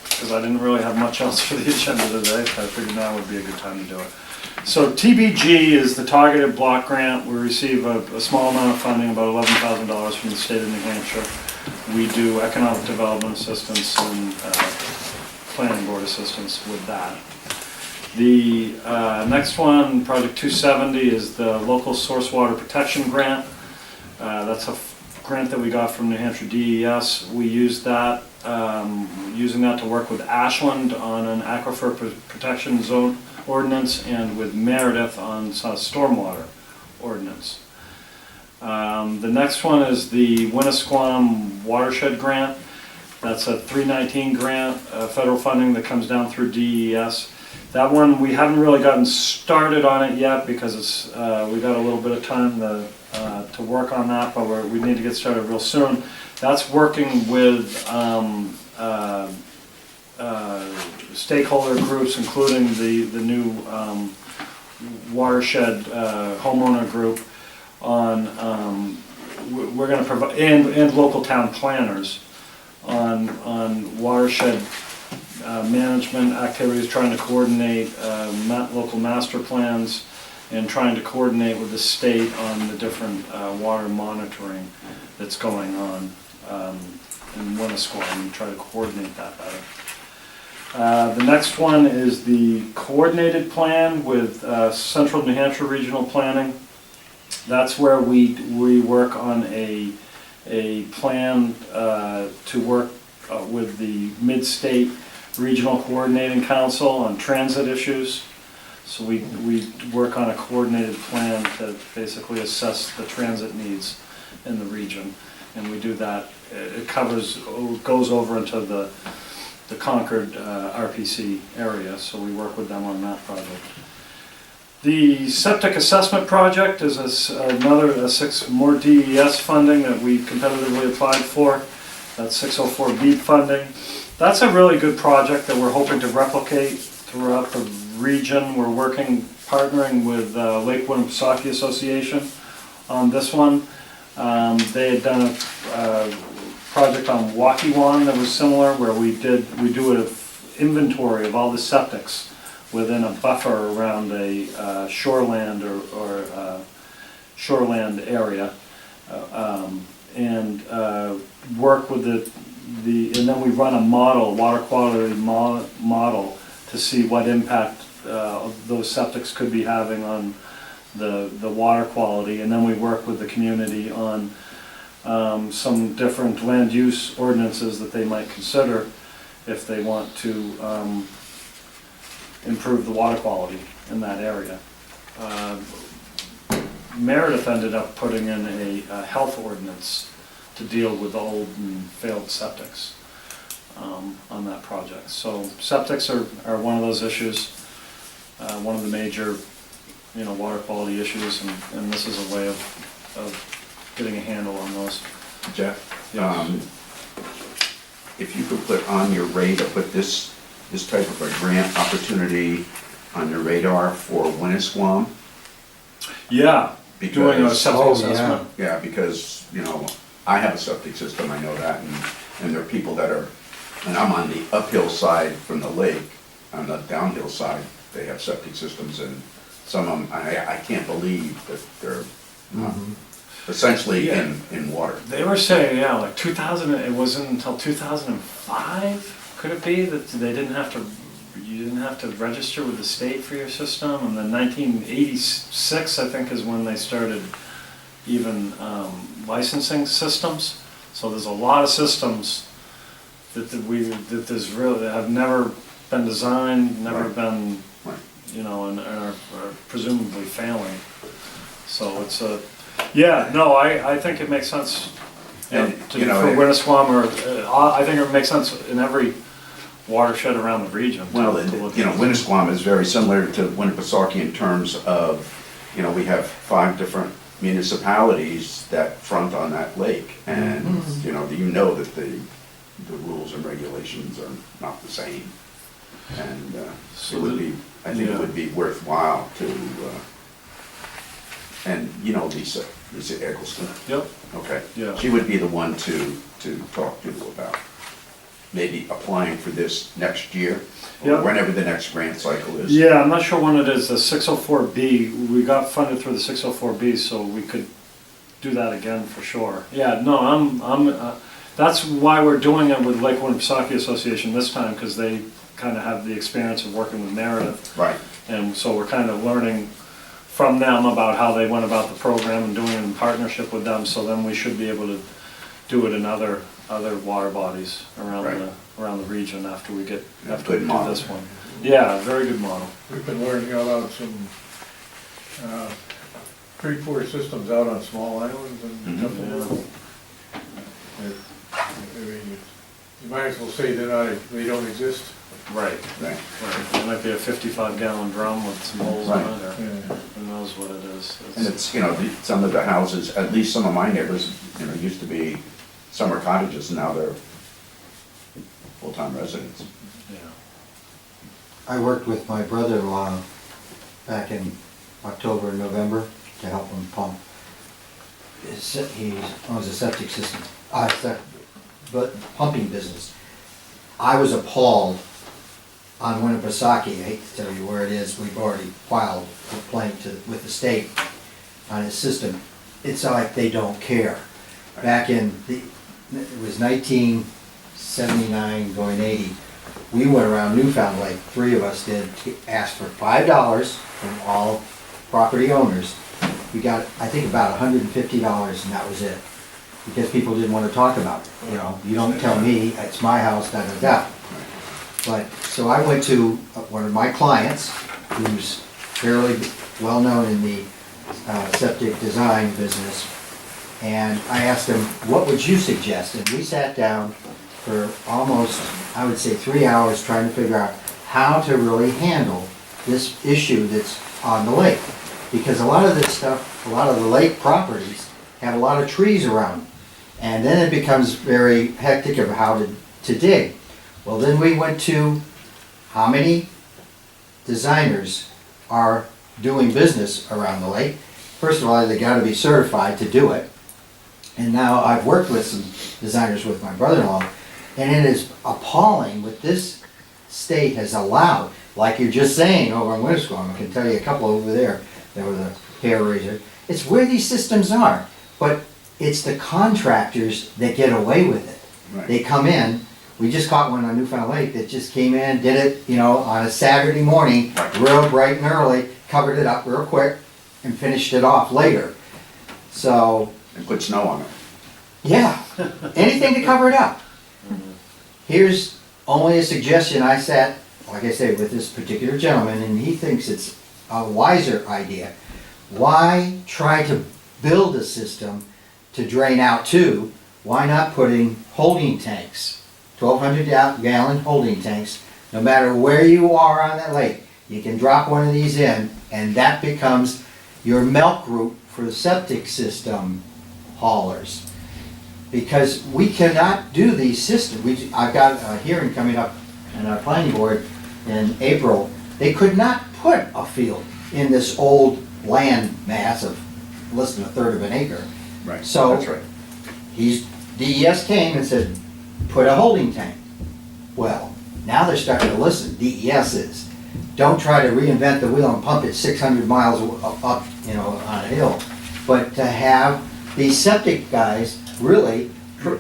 Speaker 5: Because I didn't really have much else for the agenda today, so I figured now would be a good time to do it. So TBG is the targeted block grant. We receive a small amount of funding, about $11,000 from the state of New Hampshire. We do economic development assistance and planning board assistance with that. The next one, Project 270, is the local source water protection grant. That's a grant that we got from New Hampshire DES. We used that, using that to work with Ashland on an aquifer protection zone ordinance and with Meredith on stormwater ordinance. The next one is the Winnisquam watershed grant. That's a 319 grant, federal funding that comes down through DES. That one, we haven't really gotten started on it yet because it's, we got a little bit of time to work on that, but we need to get started real soon. That's working with stakeholder groups, including the new watershed homeowner group on, we're gonna provide, and local town planners on watershed management activities, trying to coordinate local master plans and trying to coordinate with the state on the different water monitoring that's going on in Winnisquam, and try to coordinate that better. The next one is the coordinated plan with Central New Hampshire Regional Planning. That's where we work on a plan to work with the Mid-State Regional Coordinating Council on transit issues. So we work on a coordinated plan to basically assess the transit needs in the region. And we do that, it goes over into the Concord RPC area, so we work with them on that project. The septic assessment project is another more DES funding that we competitively applied for. That's 604B funding. That's a really good project that we're hoping to replicate throughout the region. We're partnering with Lake Winnipesaukee Association on this one. They had done a project on Waukee that was similar, where we do an inventory of all the septics within a buffer around a shoreland or shoreland area, and work with and then we run a water quality model to see what impact those septics could be having on the water quality, and then we work with the community on some different land use ordinances that they might consider if they want to improve the water quality in that area. Meredith ended up putting in a health ordinance to deal with old and failed septics on that project. So septics are one of those issues, one of the major water quality issues, and this is a way of getting a handle on those.
Speaker 4: Jeff,
Speaker 5: Yes.
Speaker 4: if you could put on your radar, put this type of a grant opportunity on your radar for Winnisquam.
Speaker 5: Yeah, doing a
Speaker 4: Because,
Speaker 5: septic assessment.
Speaker 4: yeah, because, I have a septic system, I know that, and there are people that are, and I'm on the uphill side from the lake, on the downhill side, they have septic systems, and some of them, I can't believe that they're essentially
Speaker 5: Yeah.
Speaker 4: in water.
Speaker 5: They were saying, yeah, like 2000, it wasn't until 2005, could it be, that you didn't have to register with the state for your system? And then 1986, I think, is when they started even licensing systems. So there's a lot of systems that have never been designed, never
Speaker 4: Right.
Speaker 5: been,
Speaker 4: Right.
Speaker 5: and are presumably failing. So it's I think it makes sense.
Speaker 4: And,
Speaker 5: For Winnisquam, I think it makes sense in every watershed around the region.
Speaker 4: Well,
Speaker 5: to look at.
Speaker 4: Winnisquam is very similar to Winnipesaukee in terms of, we have 5 different municipalities that front on that lake, and, that the rules and regulations are not the same. And
Speaker 5: So
Speaker 4: I think it would be worthwhile to, and Lisa Eggleston.
Speaker 5: Yep.
Speaker 4: Okay.
Speaker 5: Yeah.
Speaker 4: She would be the one to talk to about maybe applying for this next year, or
Speaker 5: Yep.
Speaker 4: whenever the next grant cycle is.
Speaker 5: Yeah, I'm not sure when it is, the 604B, we got funded through the 604B, so we could do that again for sure. Yeah, no, that's why we're doing it with Lake Winnipesaukee Association this time, because they kind of have the experience of working with Meredith.
Speaker 4: Right.
Speaker 5: And so we're kind of learning from them about how they went about the program and doing it in partnership with them, so then we should be able to do it in other water bodies around
Speaker 4: Right.
Speaker 5: around the region after we
Speaker 4: Good
Speaker 5: do
Speaker 4: model.
Speaker 5: this one. Yeah, very good model.
Speaker 6: We've been learning about some pretty poor systems out on small islands and stuff like that. I mean, you might as well say they don't exist.
Speaker 5: Right,
Speaker 4: Right.
Speaker 5: right. It might be a 55-gallon drum with some holes in
Speaker 4: Right.
Speaker 5: it, or who knows what it is.
Speaker 4: And it's, some of the houses, at least some of my neighbors, used to be summer cottages, and now they're full-time residents.
Speaker 5: Yeah.
Speaker 3: I worked with my brother-in-law back in October and November to help him pump. He owns a septic system, but pumping business. I was appalled on Winnipesaukee, I hate to tell you where it is, we've already filed a complaint with the state on his system. It's like they don't care. Back in, it was 1979 going 80, we went around Newfound Lake, 3 of us did, asked for $5 from all property owners. We got, I think, about $150 and that was it. Because people didn't want to talk about it, you don't tell me, it's my house, da da da. But, so I went to one of my clients, who's fairly well-known in the septic design business, and I asked him, what would you suggest? And we sat down for almost, I would say, 3 hours trying to figure out how to really handle this issue that's on the lake. Because a lot of this stuff, a lot of the lake properties have a lot of trees around them. And then it becomes very hectic of how to dig. Well, then we went to how many designers are doing business around the lake. First of all, they got to be certified to do it. And now I've worked with some designers with my brother-in-law, and it is appalling what this state has allowed. Like you're just saying over in Winnisquam, I can tell you a couple over there that were the hair raiser. It's where these systems are, but it's the contractors that get away with it.
Speaker 4: Right.
Speaker 3: They come in. We just caught one on Newfound Lake that just came in, did it, on a Saturday morning, real bright and early, covered it up real quick, and finished it off later. So,
Speaker 4: And put snow on it.
Speaker 3: yeah, anything to cover it up. Here's only a suggestion. I sat, like I say, with this particular gentleman, and he thinks it's a wiser idea. Why try to build a system to drain out too? Why not putting holding tanks? 1,200 gallon holding tanks, no matter where you are on that lake, you can drop one of these in, and that becomes your milk route for the septic system haulers. Because we cannot do these systems. I've got a hearing coming up in our planning board in April. They could not put a field in this old land mass of less than 1/3 of an acre.
Speaker 4: Right,
Speaker 3: So
Speaker 4: that's right.
Speaker 3: DES came and said, put a holding tank. Well, now they're starting to listen, DES is. Don't try to reinvent the wheel and pump it 600 miles up, on a hill. But to have these septic guys really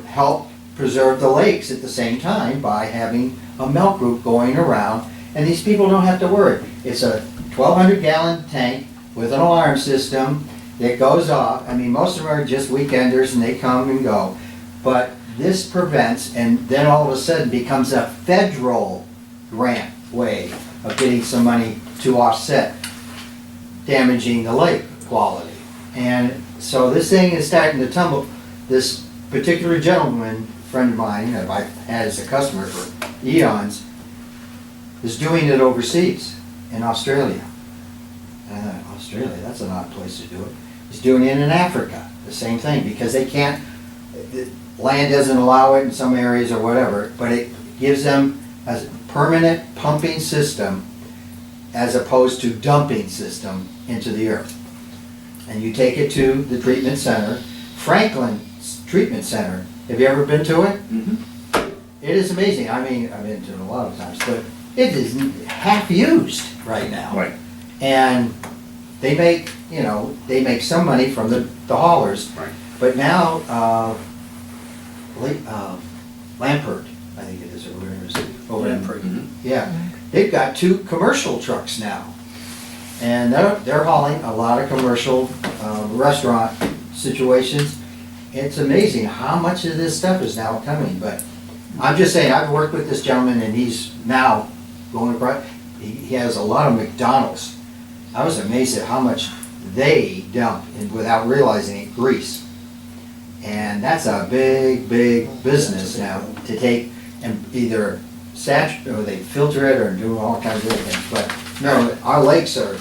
Speaker 3: help preserve the lakes at the same time by having a milk route going around. And these people don't have to worry. It's a 1,200 gallon tank with an alarm system that goes off. I mean, most of them are just weekenders and they come and go. But this prevents, and then all of a sudden becomes a federal grant way of getting some money to offset damaging the lake quality. And so this thing is starting to tumble. This particular gentleman, friend of mine, that I've had as a customer for eons, is doing it overseas, in Australia. Australia, that's an odd place to do it. He's doing it in Africa, the same thing, because they can't, the land doesn't allow it in some areas or whatever, but it gives them a permanent pumping system as opposed to dumping system into the earth. And you take it to the treatment center, Franklin's Treatment Center. Have you ever been to it?
Speaker 4: Mm-hmm.
Speaker 3: It is amazing. I mean, I've been to it a lot of times, but it is half used right now.
Speaker 4: Right.
Speaker 3: And they make, they make some money from the haulers.
Speaker 4: Right.
Speaker 3: But now, Lampert, I think it is, or whatever it is, over in,
Speaker 4: Mhm.
Speaker 3: yeah, they've got 2 commercial trucks now. And they're hauling a lot of commercial restaurant situations. It's amazing how much of this stuff is now coming, but I'm just saying, I've worked with this gentleman and he's now going across, he has a lot of McDonald's. I was amazed at how much they dump, and without realizing it, grease. And that's a big, big business now, to take and either or they filter it or do all kinds of other things, but no, our lakes are,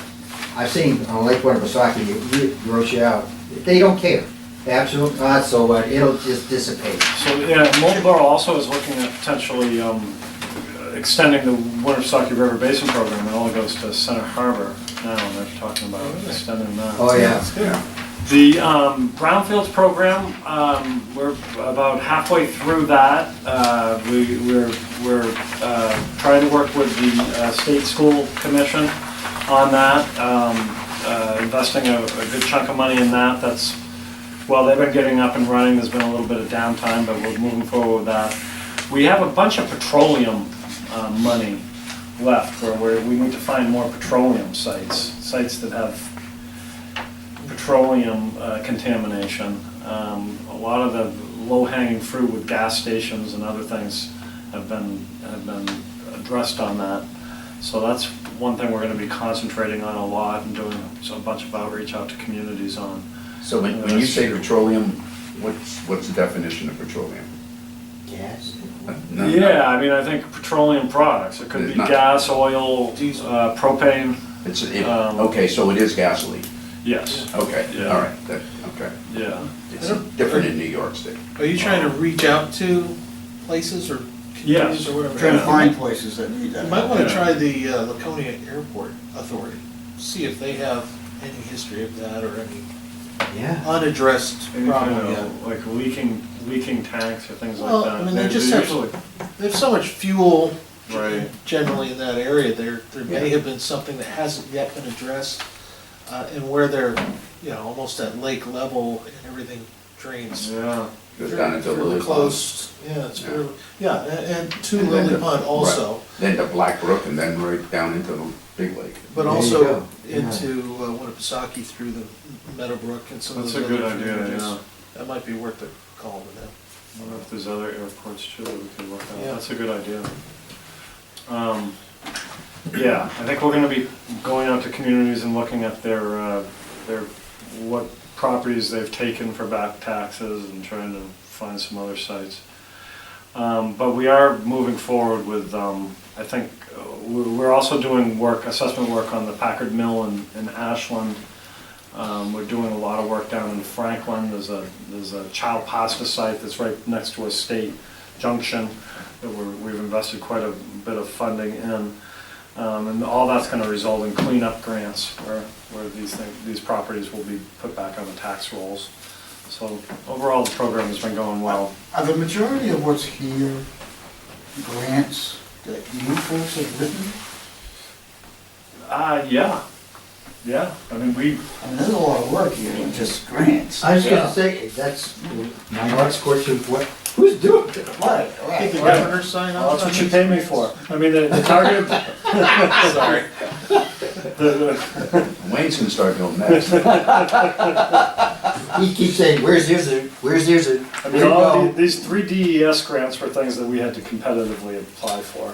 Speaker 3: I've seen on Lake Winnipesaukee, it gross you out. They don't care, absolutely not, so what, it'll just dissipate.
Speaker 5: So, yeah, Moldboro also is looking at potentially extending the Winnipesaukee River Basin program. It only goes to Center Harbor now, and they're talking about extending that.
Speaker 3: Oh, yeah.
Speaker 4: Yeah.
Speaker 5: The brownfields program, we're about halfway through that. We're trying to work with the State School Commission on that, investing a good chunk of money in that. That's, well, they've been getting up and running. There's been a little bit of downtime, but we're moving forward with that. We have a bunch of petroleum money left where we need to find more petroleum sites that have petroleum contamination. A lot of the low-hanging fruit with gas stations and other things have been addressed on that. So that's one thing we're going to be concentrating on a lot and doing a bunch of outreach out to communities on.
Speaker 4: So when you say petroleum, what's the definition of petroleum?
Speaker 3: Gas?
Speaker 4: No,
Speaker 5: Yeah, I mean, I think petroleum products. It could be
Speaker 4: It's not-
Speaker 5: gas, oil, propane.
Speaker 4: Okay, so it is gasoline.
Speaker 5: Yes.
Speaker 4: Okay,
Speaker 5: Yeah.
Speaker 4: all right, okay.
Speaker 5: Yeah.
Speaker 4: It's different in New York State.
Speaker 2: Are you trying to reach out to places or communities
Speaker 5: Yes.
Speaker 2: or whatever?
Speaker 1: Trying to find places that need that.
Speaker 2: You might want to
Speaker 5: Yeah.
Speaker 2: try the Laconia Airport Authority, see if they have any history of that or any
Speaker 3: Yeah.
Speaker 2: unaddressed
Speaker 5: Any kind
Speaker 2: problem yet.
Speaker 5: of like leaking tanks or things like
Speaker 2: Well,
Speaker 5: that.
Speaker 2: I mean, they
Speaker 5: They're
Speaker 2: just have,
Speaker 5: usually-
Speaker 2: they have so much fuel
Speaker 5: Right.
Speaker 2: generally in that area, there may have been something that hasn't yet been addressed, and where they're, almost at lake level and everything drains.
Speaker 5: Yeah.
Speaker 4: Goes down into
Speaker 2: Fairly
Speaker 4: Lily Pond.
Speaker 2: close, yeah, it's
Speaker 4: Yeah.
Speaker 2: fairly, yeah, and to
Speaker 4: And then
Speaker 2: Lily
Speaker 4: the-
Speaker 2: Pond also,
Speaker 4: Then to Black Brook and then right down into the Big Lake.
Speaker 2: but
Speaker 3: There you
Speaker 2: also
Speaker 3: go. Yeah.
Speaker 2: into Winnipesaukee through the Meadowbrook and some of
Speaker 5: That's
Speaker 2: those
Speaker 5: a
Speaker 2: other
Speaker 5: good idea,
Speaker 2: communities.
Speaker 5: yeah.
Speaker 2: That might be worth a call to them.
Speaker 5: I wonder if there's other airports too that we could look at.
Speaker 2: Yeah.
Speaker 5: That's a good idea. Yeah, I think we're gonna be going out to communities and looking at their, what properties they've taken for back taxes and trying to find some other sites. But we are moving forward with, I think, we're also doing assessment work on the Packard Mill in Ashland. We're doing a lot of work down in Franklin. There's a child pasta site that's right next to a state junction that we've invested quite a bit of funding in. And all that's going to result in cleanup grants where these properties will be put back on the tax rolls. So overall, the program has been going well.
Speaker 1: Are the majority of what's here grants that you folks have written?
Speaker 5: Yeah. I mean,
Speaker 1: I mean, there's a lot of work here in just grants.
Speaker 3: I was gonna say, that's my next question, who's doing it?
Speaker 1: Right,
Speaker 2: Did the
Speaker 1: right.
Speaker 2: governor sign
Speaker 5: well,
Speaker 2: off
Speaker 5: that's
Speaker 2: on
Speaker 5: what you
Speaker 2: these
Speaker 5: pay me
Speaker 2: grants?
Speaker 5: for. I mean, the target.
Speaker 2: Sorry.
Speaker 4: Wayne's gonna start going next.
Speaker 3: He keeps saying, where's yours, where's yours?
Speaker 5: I
Speaker 3: There
Speaker 5: mean,
Speaker 3: you
Speaker 5: all
Speaker 3: go.
Speaker 5: these 3 DES grants were things that we had to competitively apply for.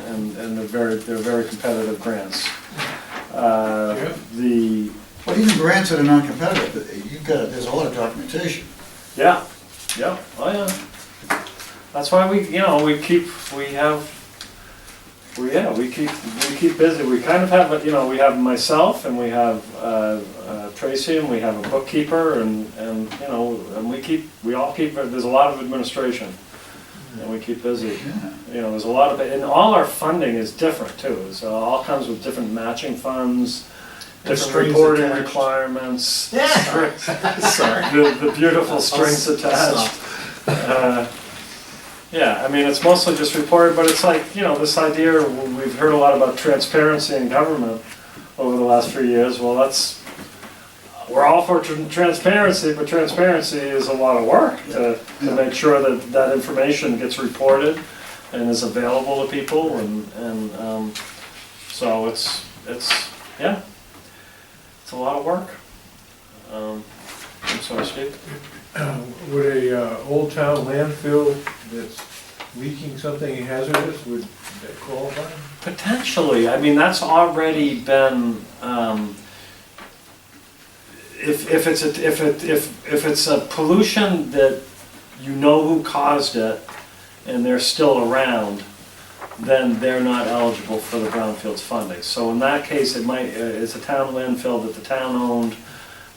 Speaker 5: And they're very competitive grants.
Speaker 1: But even grants that are non-competitive, there's a lot of documentation.
Speaker 5: Oh yeah. That's why we keep busy. We kind of have, we have myself and we have Tracy and we have a bookkeeper and we all keep, there's a lot of administration and we keep busy.
Speaker 1: Yeah.
Speaker 5: There's a lot of, and all our funding is different too. So it all comes with different matching funds, different
Speaker 2: strings
Speaker 5: reporting
Speaker 2: attached.
Speaker 5: requirements.
Speaker 2: Yeah. Sorry.
Speaker 5: The beautiful strings attached. Yeah, I mean, it's mostly just reported, but it's like, this idea, we've heard a lot about transparency in government over the last few years. Well, we're all for transparency, but transparency is a lot of work to make sure that information gets reported and is available to people, and so it's a lot of work. I'm sorry, Steve?
Speaker 6: Would a old town landfill that's leaking something hazardous, would that qualify?
Speaker 5: Potentially, I mean, that's already been, if it's a pollution that you know who caused it and they're still around, then they're not eligible for the brownfields funding. So in that case, it might, it's a town landfill that the town owned,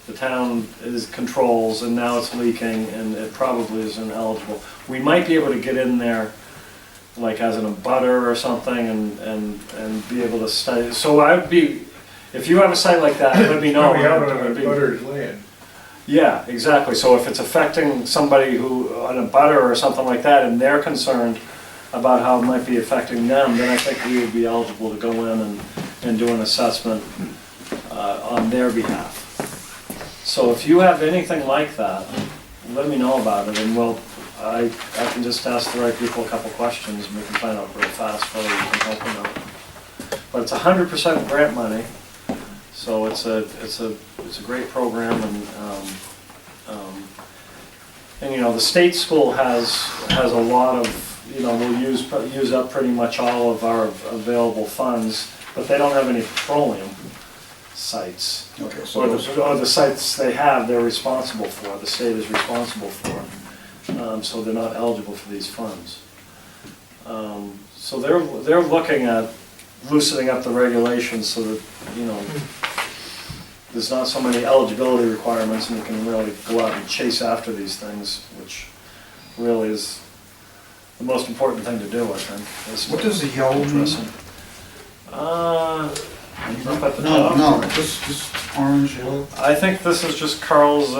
Speaker 5: the town controls, and now it's leaking, and it probably isn't eligible. We might be able to get in there, like as an abutter or something, and be able to study. So I would be, if you have a site like that, let me know.
Speaker 6: Probably out
Speaker 5: It
Speaker 6: on
Speaker 5: would
Speaker 6: a
Speaker 5: be-
Speaker 6: butter's land.
Speaker 5: Yeah, exactly. So if it's affecting somebody who, on a butter or something like that, and they're concerned about how it might be affecting them, then I think we would be eligible to go in and do an assessment on their behalf. So if you have anything like that, let me know about it, and I can just ask the right people a couple questions, and we can find out real fast whether we can help them out. But it's 100% grant money, so it's a great program, and you know, the state school has a lot of, you know, we'll use up pretty much all of our available funds, but they don't have any petroleum sites.
Speaker 1: Okay, so
Speaker 5: Or
Speaker 1: those,
Speaker 5: the sites they have, they're responsible for, the state is responsible for. So they're not eligible for these funds. So they're looking at loosening up the regulations so that, you know, there's not so many eligibility requirements, and you can really go out and chase after these things, which really is the most important thing to do, I think. is
Speaker 1: what does the yellow mean?
Speaker 5: addressing. Up at the
Speaker 1: No,
Speaker 5: top.
Speaker 1: no, this orange, yellow?
Speaker 5: I think this is just Carl's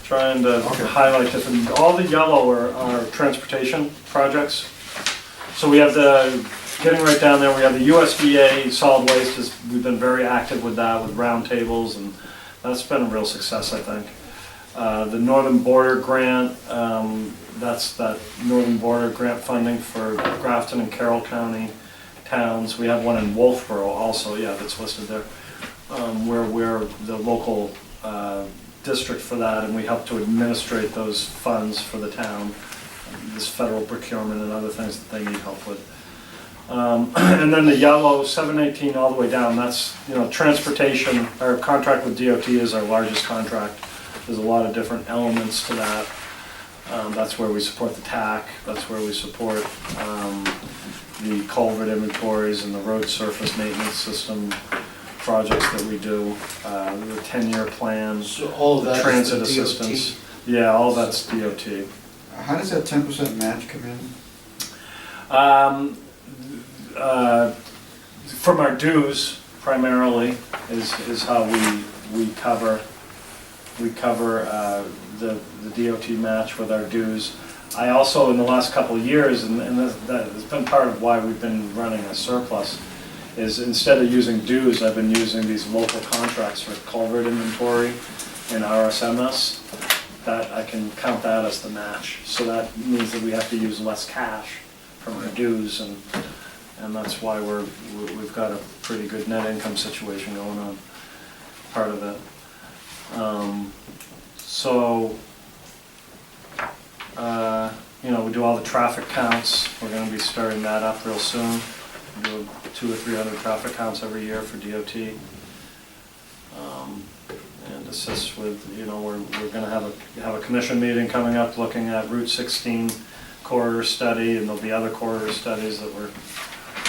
Speaker 5: trying to
Speaker 1: Okay.
Speaker 5: highlight different, all the yellow are transportation projects. So we have getting right down there, we have the USDA solid waste, we've been very active with that, with roundtables, and that's been a real success, I think. The Northern Border Grant, that's that Northern Border Grant funding for Grafton and Carroll County towns. We have one in Wolfboro also, yeah, that's listed there, where we're the local district for that, and we help to administrate those funds for the town, this federal procurement and other things that they need help with. And then the yellow, 718 all the way down, that's, you know, transportation, our contract with DOT is our largest contract. There's a lot of different elements to that. That's where we support the TAC, that's where we support the culvert inventories and the road surface maintenance system projects that we do, the 10-year plans,
Speaker 2: So all of
Speaker 5: the
Speaker 2: that is
Speaker 5: transit
Speaker 2: the
Speaker 5: assistance.
Speaker 2: DOT.
Speaker 5: Yeah, all that's DOT.
Speaker 1: How does that 10% match come in?
Speaker 5: From our dues primarily is how we cover the DOT match with our dues. I also, in the last couple of years, and that has been part of why we've been running a surplus, is instead of using dues, I've been using these local contracts for culvert inventory and RSMS. That I can count that as the match. So that means that we have to use less cash from our dues, and that's why we've got a pretty good net income situation going on, part of it. You know, we do all the traffic counts. We're going to be starting that up real soon. We do 200 or 300 traffic counts every year for DOT. And assist with, you know, we're going to have a commission meeting coming up looking at Route 16 corridor study, and there'll be other corridor studies that we're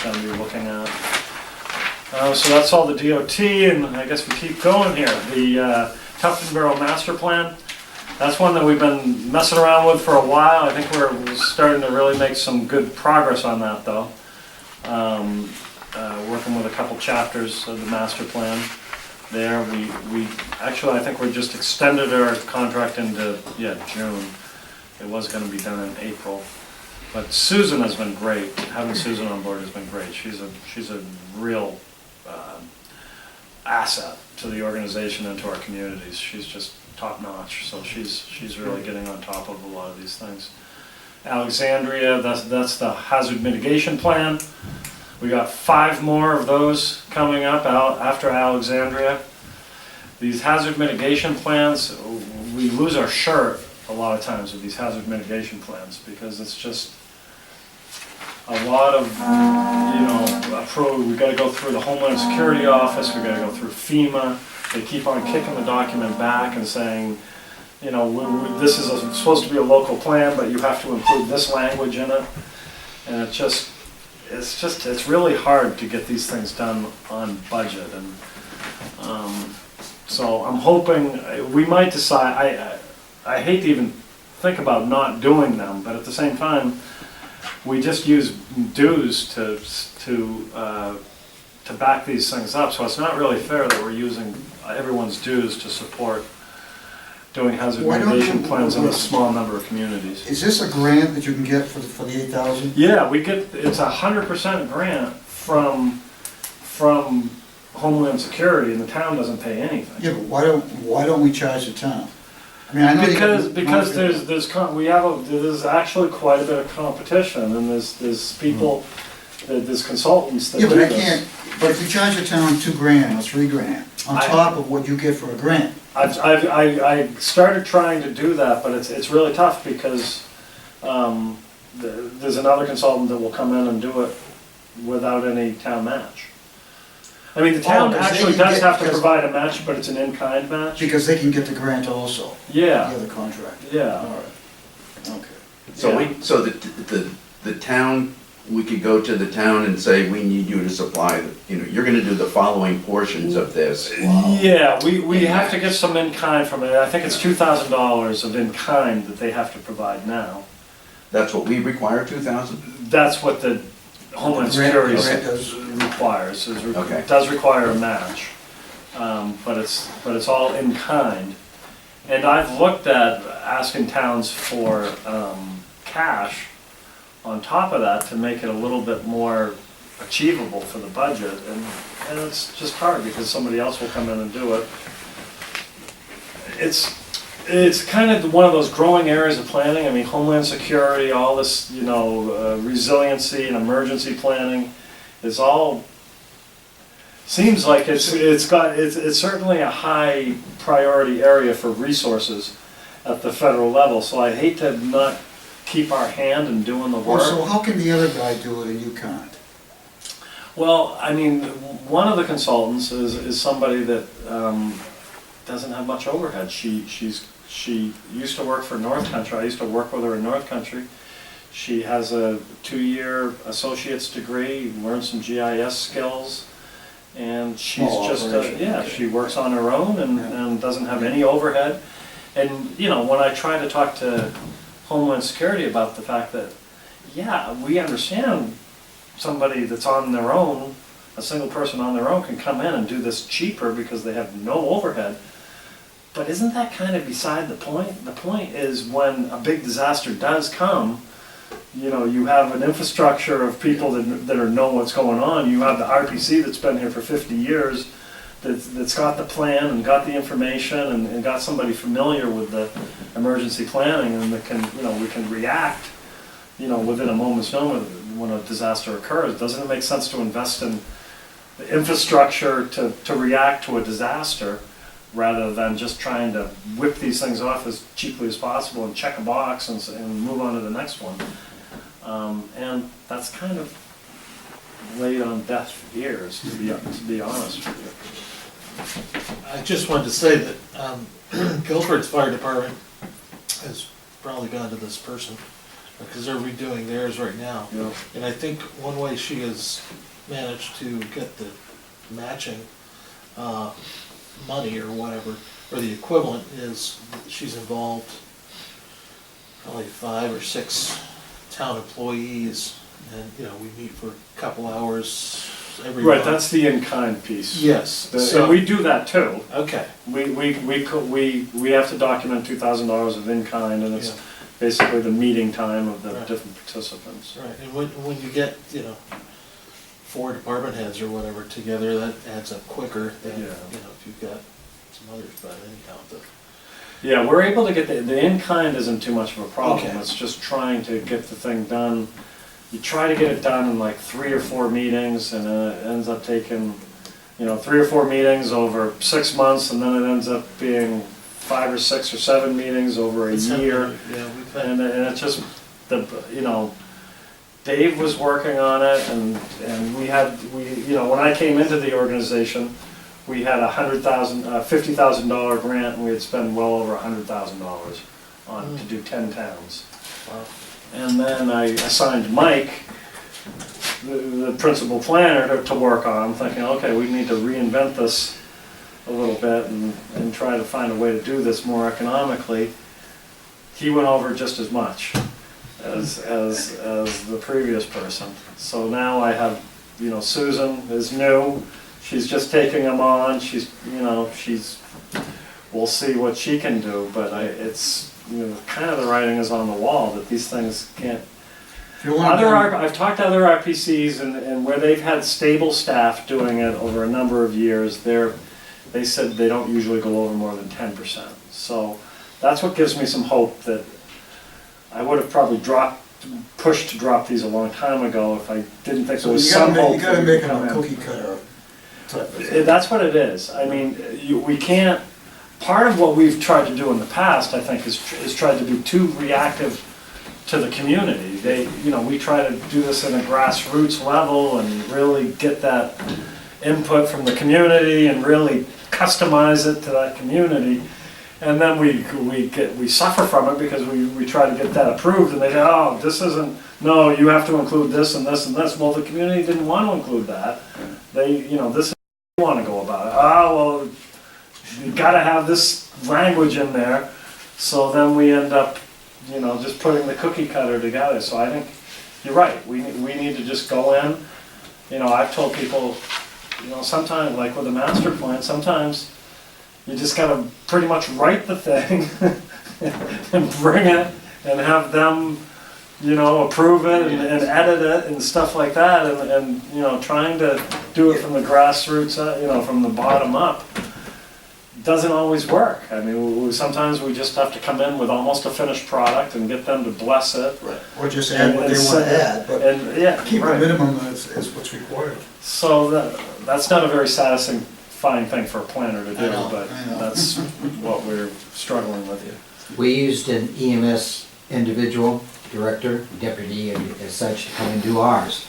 Speaker 5: going to be looking at. So that's all the DOT, and I guess we keep going here. The Tufton Borough Master Plan, that's one that we've been messing around with for a while. I think we're starting to really make some good progress on that, though. Working with a couple chapters of the master plan there. We actually, I think we just extended our contract into, June. It was going to be done in April. But Susan has been great. Having Susan on board has been great. She's a real asset to the organization and to our communities. She's just top notch. So she's really getting on top of a lot of these things. Alexandria, that's the hazard mitigation plan. We got 5 more of those coming up after Alexandria. These hazard mitigation plans, we lose our shirt a lot of times with these hazard mitigation plans, because it's just a lot of, we gotta go through the Homeland Security Office, we gotta go through FEMA. They keep on kicking the document back and saying, this is supposed to be a local plan, but you have to include this language in it. And it's really hard to get these things done on budget, and, so I'm hoping, we might decide, I hate to even think about not doing them, but at the same time, we just use dues to back these things up, so it's not really fair that we're using everyone's dues to support doing hazard
Speaker 1: Why don't
Speaker 5: mitigation
Speaker 1: you-
Speaker 5: plans in a small number of communities.
Speaker 1: Is this a grant that you can get for the 8,000?
Speaker 5: Yeah, it's 100% grant from Homeland Security, and the town doesn't pay anything.
Speaker 1: Yeah, but why don't we charge the town? I mean, I know you got-
Speaker 5: Because there's actually quite a bit of competition, and there's people, there's consultants that
Speaker 1: Yeah,
Speaker 5: do
Speaker 1: but I
Speaker 5: this.
Speaker 1: can't, but if you charge the town $2,000 or $3,000 on
Speaker 5: I-
Speaker 1: top of what you get for a grant,
Speaker 5: I started trying to do that, but it's really tough because there's another consultant that will come in and do it without any town match. I mean, the town
Speaker 1: 'cause they
Speaker 5: actually
Speaker 1: can
Speaker 5: does
Speaker 1: get-
Speaker 5: have to
Speaker 1: because-
Speaker 5: provide a match, but it's an in-kind match.
Speaker 1: because they can get the grant also, the
Speaker 5: Yeah,
Speaker 1: other contract.
Speaker 5: yeah.
Speaker 1: All right, okay.
Speaker 4: So
Speaker 5: Yeah.
Speaker 4: so the town, we could go to the town and say, we need you to supply, you're gonna do the following portions of this.
Speaker 5: Yeah, we have to get some in-kind from it. I think it's $2,000 of in-kind that they have to provide now.
Speaker 4: That's what we require, 2,000?
Speaker 5: That's what the Homeland Security
Speaker 1: Grant does.
Speaker 5: requires,
Speaker 4: Okay.
Speaker 5: it does require a match. But it's all in kind. And I've looked at asking towns for cash on top of that to make it a little bit more achievable for the budget, and it's just hard because somebody else will come in and do it. It's kind of one of those growing areas of planning. I mean, Homeland Security, all this, resiliency and emergency planning is all, seems like it's certainly a high priority area for resources at the federal level, so I hate to not keep our hand in doing the
Speaker 1: Well, so
Speaker 5: work.
Speaker 1: how can the other guy do it and you can't?
Speaker 5: Well, I mean, one of the consultants is somebody that doesn't have much overhead. She used to work for North Country. I used to work with her in North Country. She has a 2-year associate's degree, learned some GIS skills, and she's
Speaker 1: Small
Speaker 5: just,
Speaker 1: operation, okay.
Speaker 5: she works on her own and doesn't have any overhead. And, when I try to talk to Homeland Security about the fact that, yeah, we understand somebody that's on their own, a single person on their own can come in and do this cheaper because they have no overhead. But isn't that kind of beside the point? The point is when a big disaster does come, you have an infrastructure of people that know what's going on. You have the RPC that's been here for 50 years, that's got the plan and got the information and got somebody familiar with the emergency planning, and that can, we can react, within a moment's notice when a disaster occurs. Doesn't it make sense to invest in the infrastructure to react to a disaster, rather than just trying to whip these things off as cheaply as possible and check a box and move on to the next one? And that's kind of laid on deaf ears, to be honest with you.
Speaker 2: I just wanted to say that Gilford's fire department has probably gone to this person, because they're redoing theirs right now.
Speaker 5: Yeah.
Speaker 2: And I think one way she has managed to get the matching money or whatever, or the equivalent, is she's involved probably 5 or 6 town employees, and, we meet for a couple hours every
Speaker 5: Right,
Speaker 2: month.
Speaker 5: that's the in-kind piece.
Speaker 2: Yes.
Speaker 5: And we do that too.
Speaker 2: Okay.
Speaker 5: We have to document $2,000 of in-kind, and it's
Speaker 2: Yeah.
Speaker 5: basically the meeting time of the
Speaker 2: Right.
Speaker 5: different participants.
Speaker 2: Right, and when you get, 4 department heads or whatever together, that adds up quicker than,
Speaker 5: Yeah.
Speaker 2: if you've got some others, but anyhow,
Speaker 5: Yeah, we're able to get the in-kind isn't too much of a problem.
Speaker 2: Okay.
Speaker 5: It's just trying to get the thing done. You try to get it done in like 3 or 4 meetings, and it ends up taking, 3 or 4 meetings over 6 months, and then it ends up being 5 or 6 or 7 meetings over a year.
Speaker 2: Yeah, we've had,
Speaker 5: And it's just, Dave was working on it, and when I came into the organization, we had $50,000 grant, and we had spent well over $100,000 on to do 10 towns.
Speaker 2: wow.
Speaker 5: And then I assigned Mike the principal planner to work on. I'm thinking, okay, we need to reinvent this a little bit and try to find a way to do this more economically. He went over just as much as the previous person. So now I have, you know, Susan is new. She's just taking them on. We'll see what she can do, but it's, you know, kind of the writing is on the wall that these things can't.
Speaker 1: If you want to,
Speaker 5: I've talked to other RPCs and where they've had stable staff doing it over a number of years, they said they don't usually go over more than 10%. So that's what gives me some hope that I would have probably pushed to drop these a long time ago if I didn't think there was some hope.
Speaker 1: You gotta
Speaker 5: that
Speaker 1: make
Speaker 5: would
Speaker 1: them
Speaker 5: come
Speaker 1: a
Speaker 5: in.
Speaker 1: cookie cutter type of thing.
Speaker 5: That's what it is. I mean, we can't, part of what we've tried to do in the past, I think, is tried to be too reactive to the community. We try to do this in a grassroots level and really get that input from the community and really customize it to that community. And then we suffer from it because we try to get that approved and they say, oh, this isn't, no, you have to include this and this and this. Well, the community didn't want to include that. This is what they want to go about it. Oh, well, you gotta have this language in there. So then we end up, just putting the cookie cutter together. So I think you're right. We need to just go in. I've told people, sometimes, like with a master plan, sometimes you just gotta pretty much write the thing and bring it and have them, approve it and edit it and stuff like that. And trying to do it from the grassroots, from the bottom up, doesn't always work. I mean, sometimes we just have to come in with almost a finished product and get them to bless it.
Speaker 1: Right. Or just add what they want to add, but keep a minimum is what's required.
Speaker 5: So that's not a very satisfying thing for a planner to do,
Speaker 1: I know.
Speaker 5: but that's what we're struggling with here.
Speaker 3: We used an EMS individual, director, deputy, and as such, to come and do ours.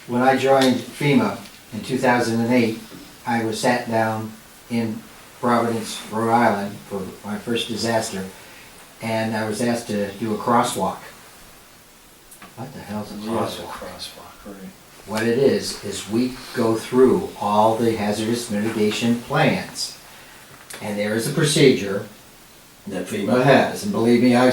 Speaker 3: When I joined FEMA in 2008, I was sat down in Providence, Rhode Island for my first disaster, and I was asked to do a crosswalk. What the hell's a crosswalk?
Speaker 5: Crosswalk, right.
Speaker 3: What it is we go through all the hazardous mitigation plans. And there is a procedure that FEMA has, and believe me, I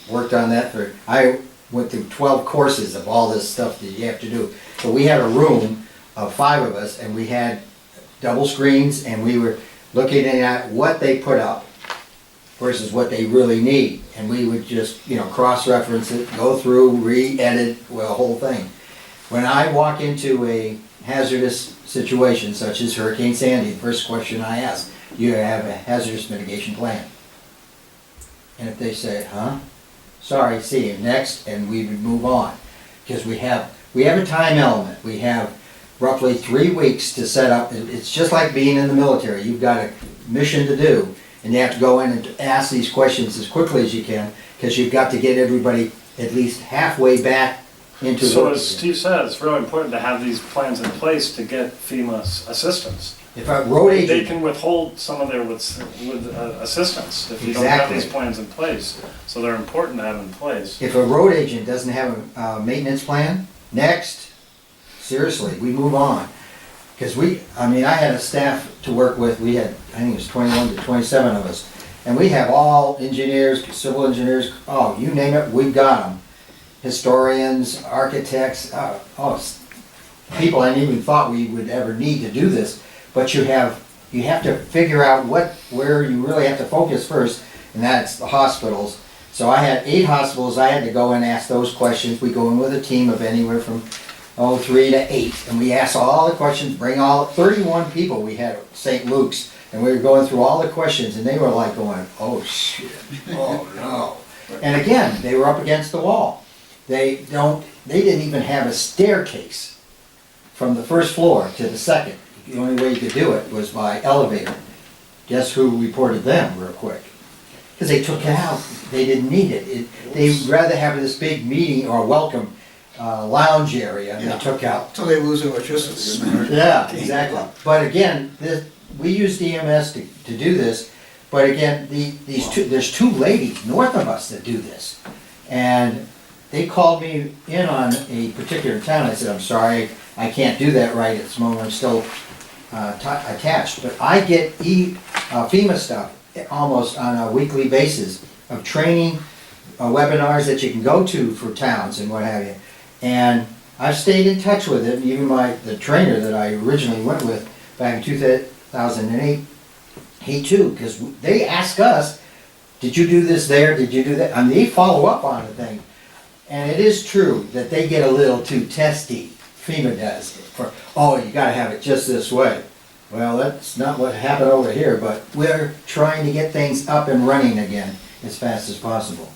Speaker 3: worked on that I went through 12 courses of all this stuff that you have to do. So we had a room of 5 of us, and we had double screens, and we were looking at what they put up versus what they really need. And we would just, cross-reference it, go through, re-edit, the whole thing. When I walk into a hazardous situation, such as Hurricane Sandy, the first question I ask, do you have a hazardous mitigation plan? And if they say, huh? Sorry, see you, next, and we would move on. Because we have a time element. We have roughly 3 weeks to set up. It's just like being in the military. You've got a mission to do, and you have to go in and ask these questions as quickly as you can, because you've got to get everybody at least halfway back into
Speaker 5: So
Speaker 3: work
Speaker 5: as
Speaker 3: again.
Speaker 5: Steve said, it's really important to have these plans in place to get FEMA's assistance.
Speaker 3: If a road
Speaker 5: They
Speaker 3: agent,
Speaker 5: can withhold some of their assistance if you don't have
Speaker 3: Exactly.
Speaker 5: these plans in place. So they're important to have in place.
Speaker 3: if a road agent doesn't have a maintenance plan, next, seriously, we move on. Because I had a staff to work with, we had, I think it was 21 to 27 of us. And we have all engineers, civil engineers, oh, you name it, we've got them. Historians, architects, people I didn't even thought we would ever need to do this. But you have to figure out where you really have to focus first, and that's the hospitals. So I had 8 hospitals, I had to go and ask those questions. We go in with a team of anywhere from 3 to 8, and we ask all the questions, bring all 31 people we had at St. Luke's, and we were going through all the questions, and they were like going, oh shit, oh no. And again, they were up against the wall. They didn't even have a staircase from the first floor to the second. The only way you could do it was by elevator. Guess who reported them real quick? Because they took it out. They didn't need it. They'd rather have this big meeting or welcome lounge area, and they took out.
Speaker 1: Until they lose electricity.
Speaker 3: Yeah, exactly. But again, we used EMS to do this, but again, there's 2 ladies north of us that do this. And they called me in on a particular town. I said, I'm sorry, I can't do that right at this moment, I'm still attached. But I get FEMA stuff almost on a weekly basis of training, webinars that you can go to for towns and what have you. And I've stayed in touch with it, and even the trainer that I originally went with back in 2008, he too, because they ask us, did you do this there, did you do that? And they follow up on the thing. And it is true that they get a little too testy, FEMA does, for, oh, you gotta have it just this way. Well, that's not what happened over here, but we're trying to get things up and running again as fast as possible.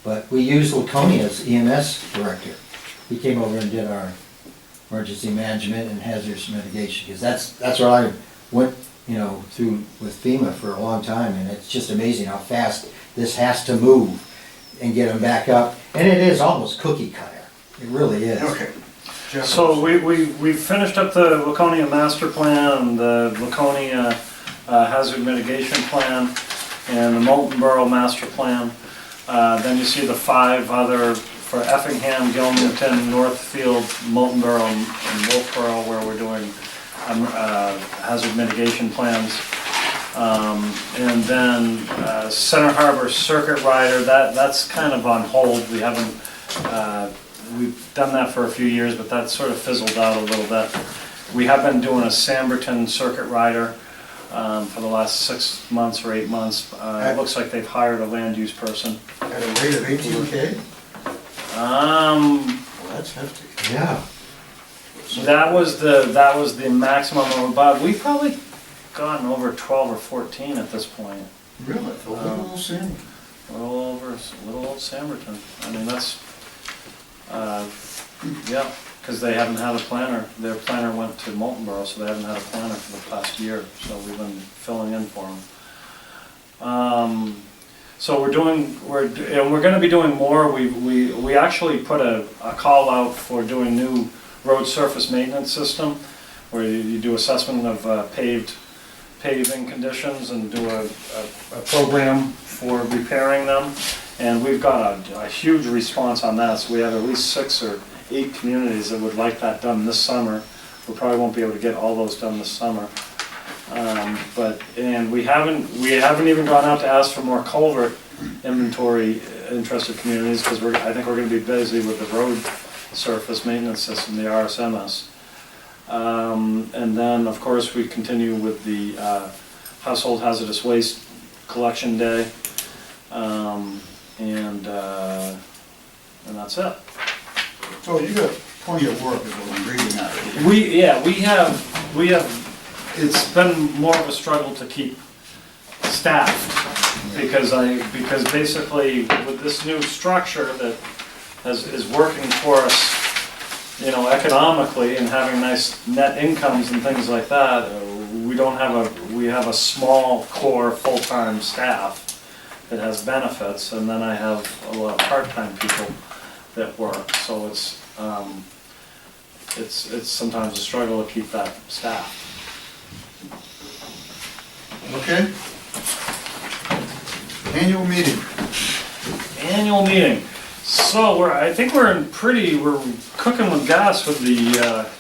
Speaker 3: But we used Laconia's EMS director. He came over and did our emergency management and hazardous mitigation, because that's what I went, through with FEMA for a long time, and it's just amazing how fast this has to move and get them back up. And it is almost cookie cutter. It really is.
Speaker 1: Okay. Jeff?
Speaker 5: So we finished up the Laconia master plan, the Laconia hazard mitigation plan, and the Molten Borough master plan. Then you see the 5 other for Effingham, Gilmington, Northfield, Molten Borough, and Wolfboro, where we're doing hazard mitigation plans. And then Center Harbor Circuit Rider, that's kind of on hold. We haven't, we've done that for a few years, but that sort of fizzled out a little bit. We have been doing a Samberton Circuit Rider for the last 6 months or 8 months. It looks like they've hired a land use person.
Speaker 1: At a rate of 18K?
Speaker 5: Um,
Speaker 1: Well, that's hefty.
Speaker 3: Yeah.
Speaker 5: that was the maximum, but we've probably gotten over 12 or 14 at this point.
Speaker 1: Really? For little Sam?
Speaker 5: A little old Samberton. I mean, that's, yeah, because they haven't had a planner. Their planner went to Molten Borough, so they haven't had a planner for the past year, so we've been filling in for them. So we're gonna be doing more. We actually put a call out for doing new road surface maintenance system, where you do assessment of paving conditions and do a program for repairing them. And we've got a huge response on that, so we have at least 6 or 8 communities that would like that done this summer. We probably won't be able to get all those done this summer. And we haven't even gone out to ask for more culvert inventory interested communities, because I think we're gonna be busy with the road surface maintenance system, the RSMS. And then, of course, we continue with the household hazardous waste collection day. And that's it.
Speaker 1: So you got plenty of work is what I'm reading out of here.
Speaker 5: We have, it's been more of a struggle to keep staffed, because basically with this new structure that is working for us, economically, and having nice net incomes and things like that, we have a small core full-time staff that has benefits, and then I have a lot of part-time people that work, so it's sometimes a struggle to keep that staff.
Speaker 1: Okay? Annual meeting.
Speaker 5: Annual meeting. So I think we're cooking with gas with the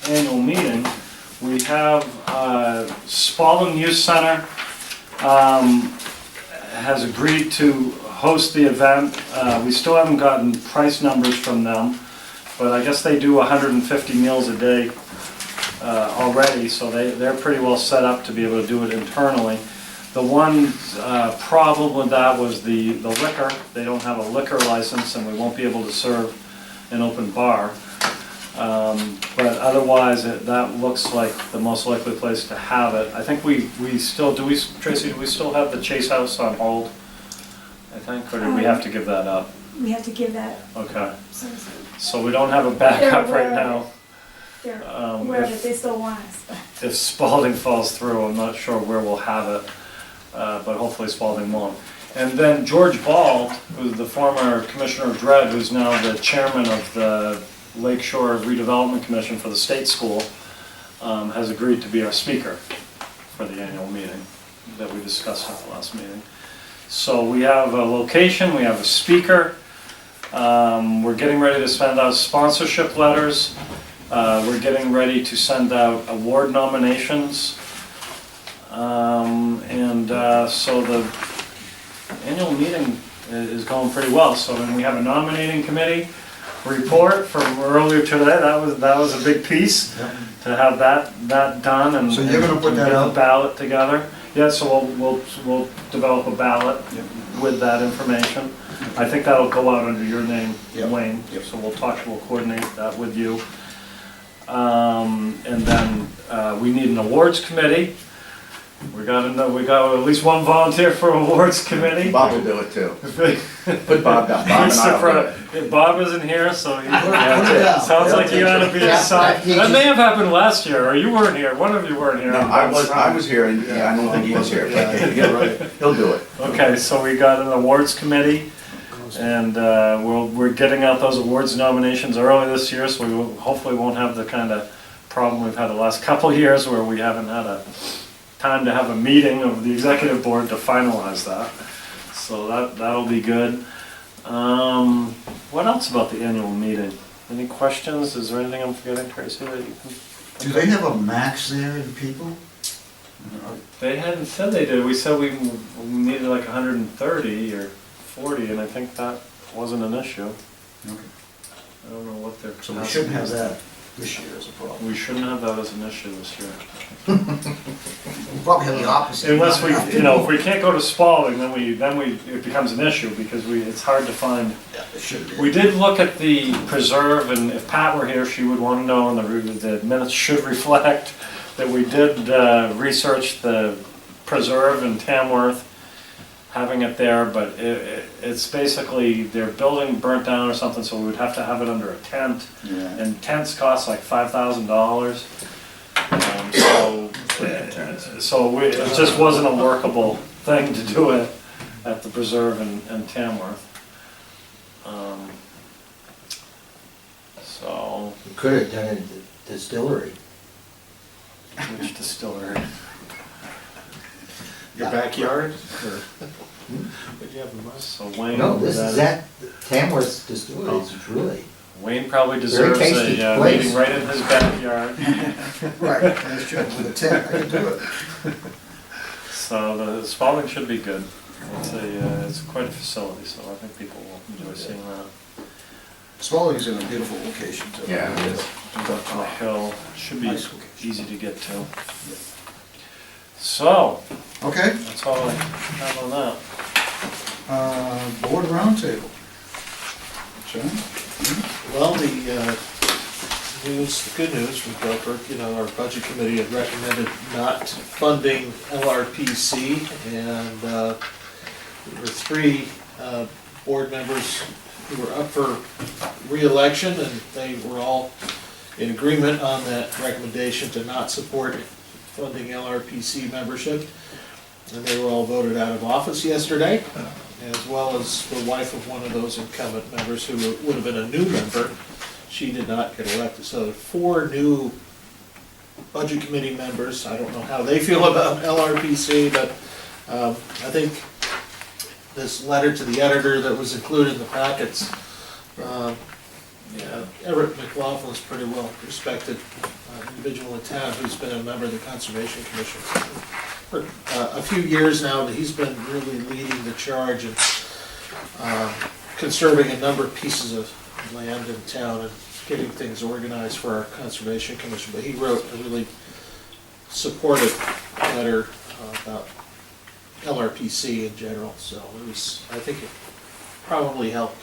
Speaker 5: annual meeting. We have Spalding Youth Center has agreed to host the event. We still haven't gotten price numbers from them, but I guess they do 150 meals a day already, so they're pretty well set up to be able to do it internally. The one problem with that was the liquor. They don't have a liquor license, and we won't be able to serve an open bar. But otherwise, that looks like the most likely place to have it. I think Tracy, do we still have the Chase House on hold? I think, or do we have to give that up?
Speaker 7: We have to give that.
Speaker 5: Okay.
Speaker 7: So
Speaker 5: So we don't have a backup right now.
Speaker 7: they're aware of it,
Speaker 5: If
Speaker 7: they still want us.
Speaker 5: if Spalding falls through, I'm not sure where we'll have it, but hopefully Spalding won't. And then George Ball, who's the former Commissioner of Dred, who's now the chairman of the Lakeshore Redevelopment Commission for the state school, has agreed to be our speaker for the annual meeting that we discussed at the last meeting. So we have a location, we have a speaker. We're getting ready to send out sponsorship letters. We're getting ready to send out award nominations. So the annual meeting is going pretty well. So then we have a nominating committee report from earlier today. That was a big piece to have that done and
Speaker 1: So you're gonna put that
Speaker 5: get the
Speaker 1: out?
Speaker 5: ballot together. Yeah, so we'll develop a ballot
Speaker 1: Yep.
Speaker 5: with that information. I think that'll go out under your name,
Speaker 1: Yep.
Speaker 5: Wayne.
Speaker 1: Yep.
Speaker 5: So we'll coordinate that with you. And then we need an awards committee. We got at least one volunteer for awards committee.
Speaker 4: Bob will do it too. Put Bob down. Bob and I will do it.
Speaker 5: Bob isn't here, so he,
Speaker 1: Put it down.
Speaker 5: sounds like you ought to be
Speaker 3: Yeah,
Speaker 5: assigned.
Speaker 3: he
Speaker 5: That
Speaker 3: just-
Speaker 5: may have happened last year, or you weren't here, one of you weren't here.
Speaker 4: No, I was here, and yeah, I don't think he was here, but he'll do it.
Speaker 5: Okay, so we got an awards committee, and we're getting out those awards nominations early this year, so hopefully won't have the kind of problem we've had the last couple of years where we haven't had a time to have a meeting of the executive board to finalize that. So that'll be good. What else about the annual meeting? Any questions? Is there anything I'm forgetting, Tracy, that you can?
Speaker 1: Do they have a max there in people?
Speaker 5: They hadn't said they did. We said we needed like 130 or 40, and I think that wasn't an issue.
Speaker 1: Okay.
Speaker 5: I don't know what their.
Speaker 1: So we shouldn't have that this year as a problem.
Speaker 5: We shouldn't have that as an issue this year.
Speaker 1: We'll probably have the opposite.
Speaker 5: Unless we, if we can't go to Spalding, then it becomes an issue because it's hard to find.
Speaker 1: Yeah, it should be.
Speaker 5: We did look at the preserve, and if Pat were here, she would want to know, and the minutes should reflect that we did research the preserve in Tamworth, having it there, but it's basically their building burnt down or something, so we would have to have it under a tent.
Speaker 1: Yeah.
Speaker 5: And tents cost like $5,000. It just wasn't a workable thing to do it at the preserve in Tamworth. So,
Speaker 3: We could have done it at the distillery.
Speaker 5: which distillery?
Speaker 2: Your backyard, or would you have a must?
Speaker 5: So Wayne.
Speaker 3: No, this
Speaker 5: that-
Speaker 3: is at Tamworth's distillery, it's really.
Speaker 5: Wayne probably
Speaker 3: Very
Speaker 5: deserves
Speaker 3: tasty
Speaker 5: a
Speaker 3: place.
Speaker 5: meeting right in his backyard.
Speaker 1: Right, that's true, with a tent, I can do it.
Speaker 5: So the Spalding should be good. It's quite a facility, so I think people will enjoy seeing that.
Speaker 1: Spalding's in a beautiful location too.
Speaker 4: Yeah, it is.
Speaker 5: Up on the hill, should be
Speaker 1: Nice location.
Speaker 5: easy to get to. So,
Speaker 1: Okay,
Speaker 5: that's all I have on that.
Speaker 1: board roundtable. John?
Speaker 2: Well, the good news from Gilford, our budget committee had recommended not funding LRPC, and there were 3 board members who were up for re-election, and they were all in agreement on that recommendation to not support funding LRPC membership. And they were all voted out of office yesterday, as well as the wife of one of those incumbent members who would have been a new member. She did not get elected. So 4 new budget committee members. I don't know how they feel about LRPC, but I think this letter to the editor that was included in the packets, Everett McLaughlin is pretty well respected individual in town who's been a member of the Conservation Commission for a few years now, and he's been really leading the charge in conserving a number of pieces of land in town and getting things organized for our Conservation Commission. But he wrote a really supportive letter about LRPC in general, so I think it probably helped.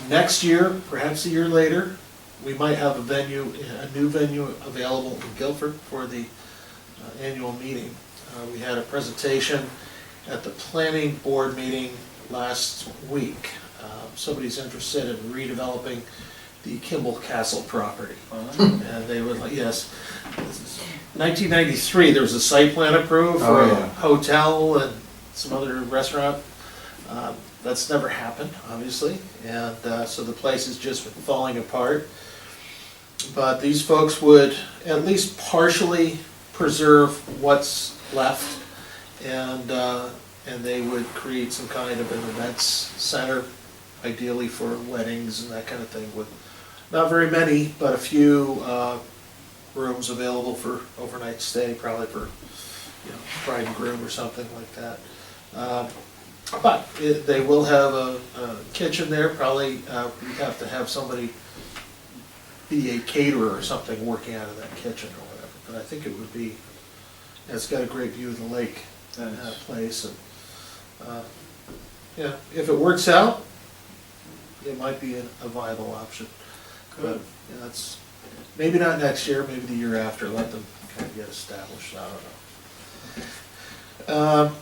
Speaker 2: Next year, perhaps a year later, we might have a new venue available in Gilford for the annual meeting. We had a presentation at the planning board meeting last week. Somebody's interested in redeveloping the Kimball Castle property. And they were like, yes. 1993, there was a site plan approved for a hotel and some other restaurant. That's never happened, obviously, and so the place has just been falling apart. But these folks would at least partially preserve what's left, and they would create some kind of an events center ideally for weddings and that kind of thing, with not very many, but a few rooms available for overnight stay, probably for, bride and groom or something like that. But they will have a kitchen there, probably we have to have somebody be a caterer or something working out of that kitchen or whatever, but I think it would be, it's got a great view of the lake, that place, and, if it works out, it might be a viable option. But, that's, maybe not next year, maybe the year after, let them kind of get established, I don't know.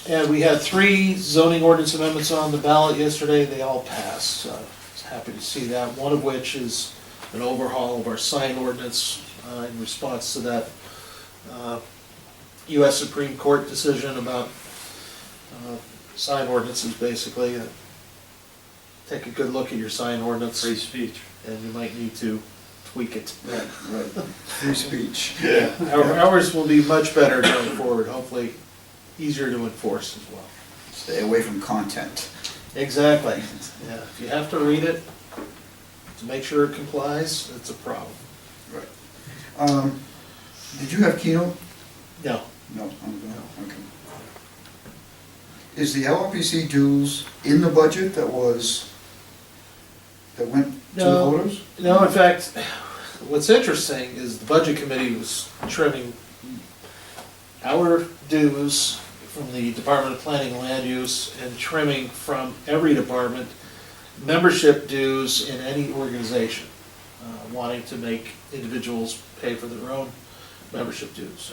Speaker 2: And we had 3 zoning ordinance amendments on the ballot yesterday, they all passed, so I was happy to see that, one of which is an overhaul of our sign ordinance in response to that US Supreme Court decision about sign ordinances, basically. Take a good look at your sign ordinance,
Speaker 5: Free speech.
Speaker 2: and you might need to tweak it.
Speaker 1: Right. Free speech.
Speaker 2: Yeah, ours will be much better going forward, hopefully easier to enforce as well.
Speaker 1: Stay away from content.
Speaker 2: Exactly, yeah, if you have to read it to make sure it complies, it's a problem.
Speaker 1: Right. Did you have Keno?
Speaker 2: No,
Speaker 1: No. Okay. Is the LRPC dues in the budget that went to the
Speaker 2: No.
Speaker 1: voters?
Speaker 2: no, in fact, what's interesting is the budget committee was trimming our dues from the Department of Planning and Land Use and trimming from every department membership dues in any organization, wanting to make individuals pay for their own membership dues.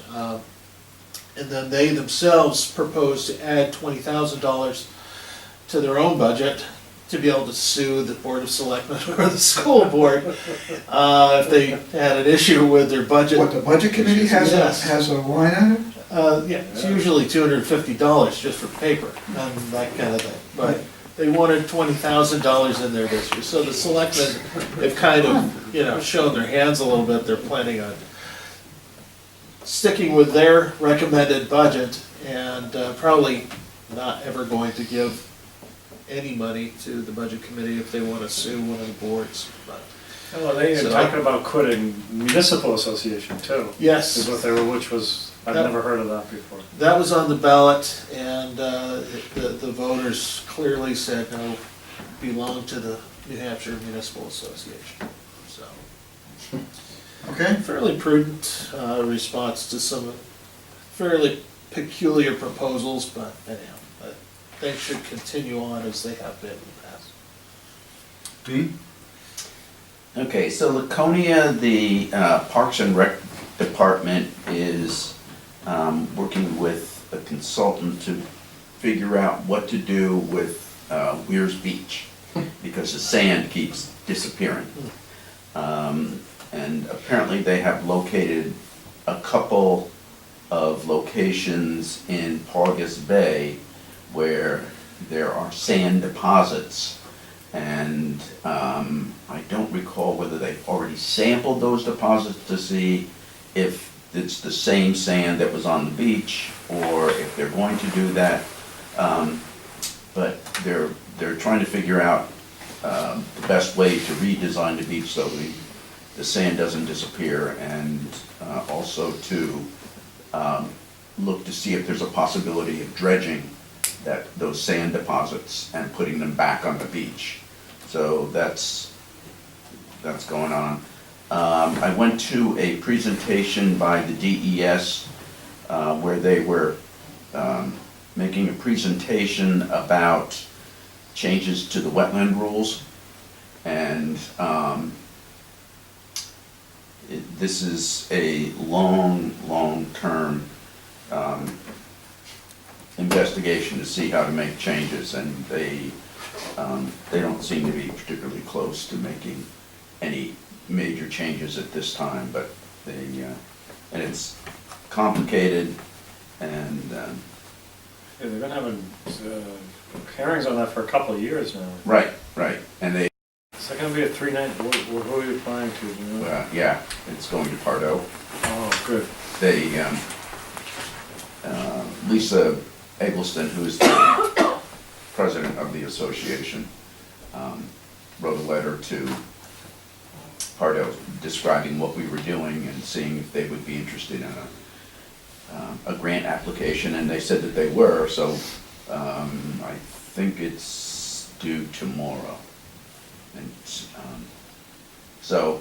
Speaker 2: And then they themselves proposed to add $20,000 to their own budget to be able to sue the Board of Selectmen or the school board if they had an issue with their budget.
Speaker 1: What, the budget committee has
Speaker 2: Yes.
Speaker 1: has a line item?
Speaker 2: Yeah, it's usually $250 just for paper and that kind of thing. But they wanted $20,000 in there this year. So the selectmen have kind of, shown their hands a little bit. They're planning on sticking with their recommended budget and probably not ever going to give any money to the budget committee if they want to sue one of the boards. But
Speaker 5: Oh, they
Speaker 2: So-
Speaker 5: are talking about quitting municipal association too.
Speaker 2: yes.
Speaker 5: Is what they were, which was, I've
Speaker 2: Yep.
Speaker 5: never heard of that before.
Speaker 2: That was on the ballot, and the voters clearly said no, belong to the New Hampshire Municipal Association. So,
Speaker 1: Okay.
Speaker 2: fairly prudent response to some fairly peculiar proposals, but anyhow, they should continue on as they have been in the past.
Speaker 1: Dean?
Speaker 4: Okay, so Laconia, the Parks and Rec Department is working with a consultant to figure out what to do with Weir's Beach, because the sand keeps disappearing. And apparently they have located a couple of locations in Paugus Bay where there are sand deposits. And I don't recall whether they've already sampled those deposits to see if it's the same sand that was on the beach, or if they're going to do that. But they're trying to figure out the best way to redesign the beach so the sand doesn't disappear, and also to look to see if there's a possibility of dredging those sand deposits and putting them back on the beach. So that's going on. I went to a presentation by the DES where they were making a presentation about changes to the wetland rules. And this is a long-term investigation to see how to make changes, and they don't seem to be particularly close to making any major changes at this time, but and it's complicated, and
Speaker 5: Yeah, they've been having hearings on that for a couple of years now.
Speaker 4: right, and they,
Speaker 5: Is that gonna be a 3-night, who are you applying to, do you know?
Speaker 4: yeah, it's going to Pardo.
Speaker 5: Oh, good.
Speaker 4: Lisa Eggleston, who's the president of the association, wrote a letter to Pardo describing what we were doing and seeing if they would be interested in a grant application, and they said that they were, so I think it's due tomorrow. And so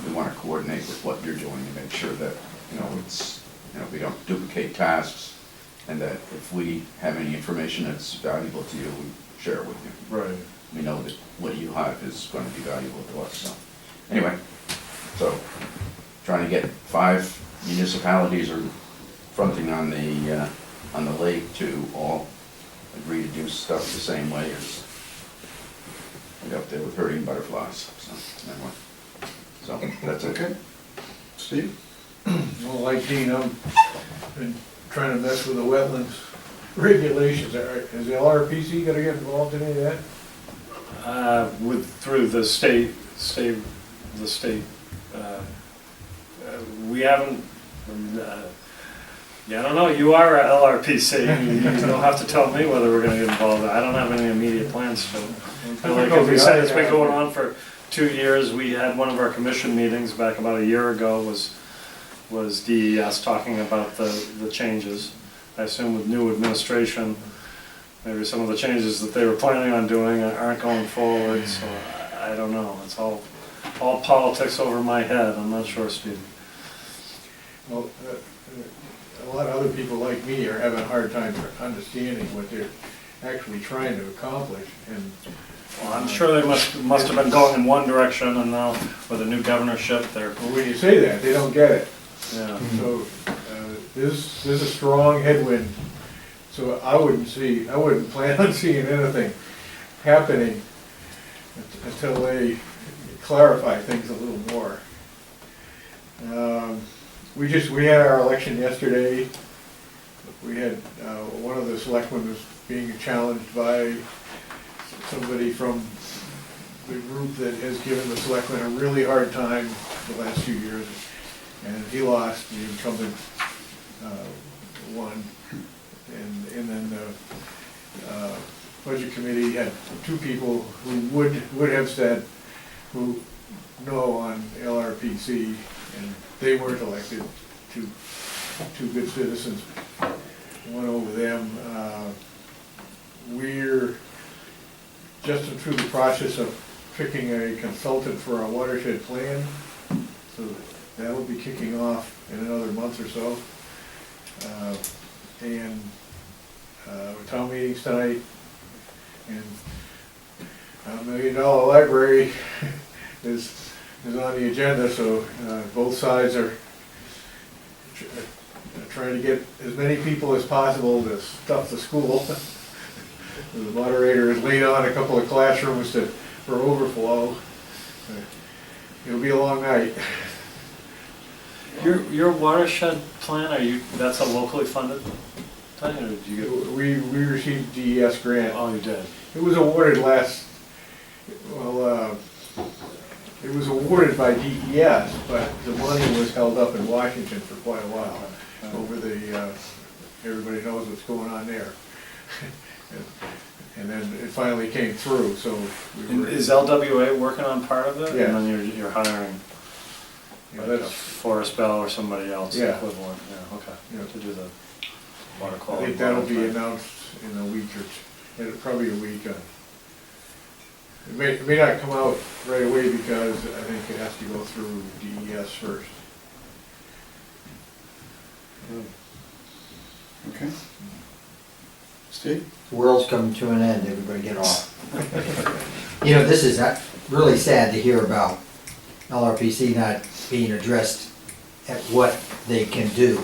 Speaker 4: we want to coordinate with what you're doing to make sure that, we don't duplicate tasks, and that if we have any information that's valuable to you, we share it with you.
Speaker 5: Right.
Speaker 4: We know that what you have is going to be valuable to us, so. Anyway, so trying to get 5 municipalities are fronting on the lake to all agree to do stuff the same way as we up there with herding butterflies, so anyway. So, that's it.
Speaker 1: Okay. Steve?
Speaker 6: Well, like Dean, I've been trying to mess with the wetlands regulations. Is the LRPC gonna get involved in any of that?
Speaker 5: Through the state, we haven't, I don't know, you are a LRPC, you don't have to tell me whether we're gonna get involved. I don't have any immediate plans to. Like as we said, it's been going on for 2 years. We had one of our commission meetings back about a year ago, was DES talking about the changes. I assume with new administration, maybe some of the changes that they were planning on doing aren't going forward, so I don't know. It's all politics over my head. I'm not sure, Steve.
Speaker 6: Well, a lot of other people like me are having a hard time understanding what they're actually trying to accomplish, and
Speaker 5: Well, I'm sure they must have been going in one direction, and now with the new governorship, they're,
Speaker 6: when you say that, they don't get it.
Speaker 5: yeah.
Speaker 6: So, there's a strong headwind, so I wouldn't plan on seeing anything happening until they clarify things a little more. We had our election yesterday. We had, one of the selectmen was being challenged by somebody from the group that has given the selectmen a really hard time the last few years. And he lost, the incumbent won. And then the budget committee had 2 people who would have said, who no on LRPC, and they weren't elected. Two good citizens won over them. We're just through the process of picking a consultant for our watershed plan, so that'll be kicking off in another month or so. And town meetings tonight, and $1 million library is on the agenda, so both sides are trying to get as many people as possible to stuff the school. The moderator has laid on a couple of classrooms for overflow. It'll be a long night.
Speaker 5: Your watershed plan, that's a locally funded thing, or did you get?
Speaker 6: We received DES grant.
Speaker 5: Oh, you did?
Speaker 6: It was awarded it was awarded by DES, but the money was held up in Washington for quite a while. Over everybody knows what's going on there. And then it finally came through, so we were.
Speaker 5: Is LWA working on part of it?
Speaker 6: Yeah.
Speaker 5: And then you're hiring
Speaker 6: Yeah,
Speaker 5: like a
Speaker 6: that's,
Speaker 5: Forest Bell or somebody else
Speaker 6: Yeah.
Speaker 5: equivalent, yeah, okay,
Speaker 6: Yeah.
Speaker 5: to do the water
Speaker 6: I
Speaker 5: quality.
Speaker 6: think that'll be
Speaker 5: monitoring.
Speaker 6: announced in a week probably a week. It may not come out right away because I think it has to go through DES first.
Speaker 1: Okay. Steve?
Speaker 3: The world's coming to an end, everybody get off. This is really sad to hear about LRPC not being addressed at what they can do.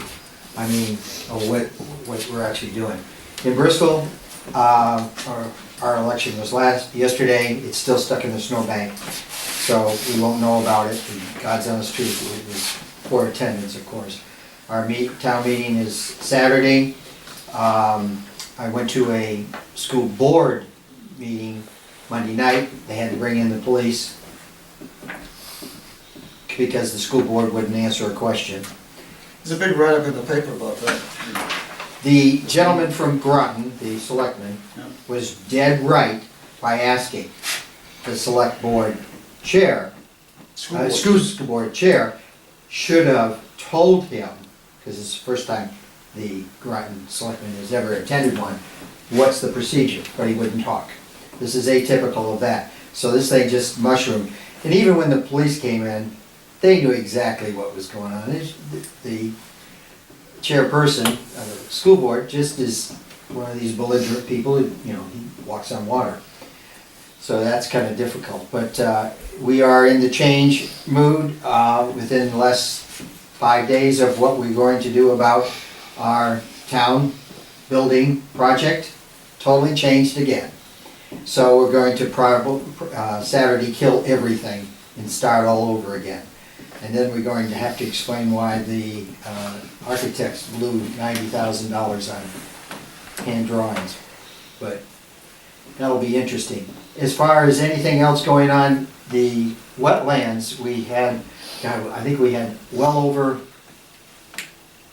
Speaker 3: I mean, or what we're actually doing. In Bristol, our election was yesterday, it's still stuck in the snowbank, so we won't know about it. God's honest truth, it was poor attendance, of course. Our town meeting is Saturday. I went to a school board meeting Monday night. They had to bring in the police because the school board wouldn't answer a question.
Speaker 1: There's a big write-up in the paper about that.
Speaker 3: The gentleman from Groton, the selectman,
Speaker 1: Yeah.
Speaker 3: was dead right by asking the select board chair, school board chair, should have told him, because it's the first time the Groton selectman has ever attended one, what's the procedure, but he wouldn't talk. This is atypical of that. So this thing just mushroomed. And even when the police came in, they knew exactly what was going on. The chairperson of the school board just is one of these belligerent people, you know, he walks on water. So that's kind of difficult. But we are in the change mood within the last 5 days of what we're going to do about our town building project. Totally changed again. So we're going to probably Saturday kill everything and start all over again. And then we're going to have to explain why the architects blew $90,000 on hand drawings. But that'll be interesting. As far as anything else going on, the wetlands, we had, God, I think we had well over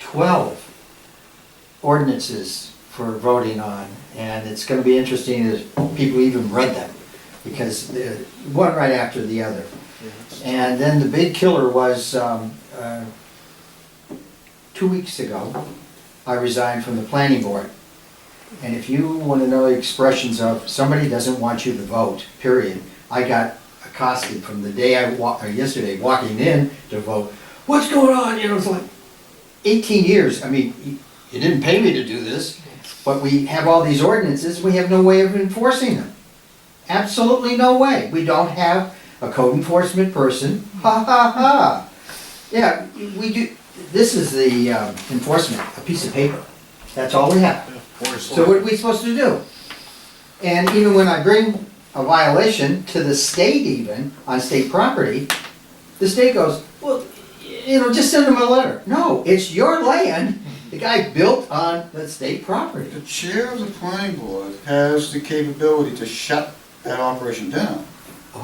Speaker 3: 12 ordinances for voting on. And it's going to be interesting if people even read them, because they're one right after the other. And then the big killer was 2 weeks ago, I resigned from the planning board. And if you want to know expressions of somebody doesn't want you to vote, period, I got accosted from the day yesterday walking in to vote. What's going on? You know, it's like 18 years. I mean, you didn't pay me to do this, but we have all these ordinances, we have no way of enforcing them. Absolutely no way. We don't have a code enforcement person. Ha ha ha. Yeah, we do. This is the enforcement, a piece of paper. That's all we have. So what are we supposed to do? And even when I bring a violation to the state even, on state property, the state goes, well, you know, just send them a letter. No, it's your land. The guy built on the state property.
Speaker 1: The chair of the planning board has the capability to shut that operation down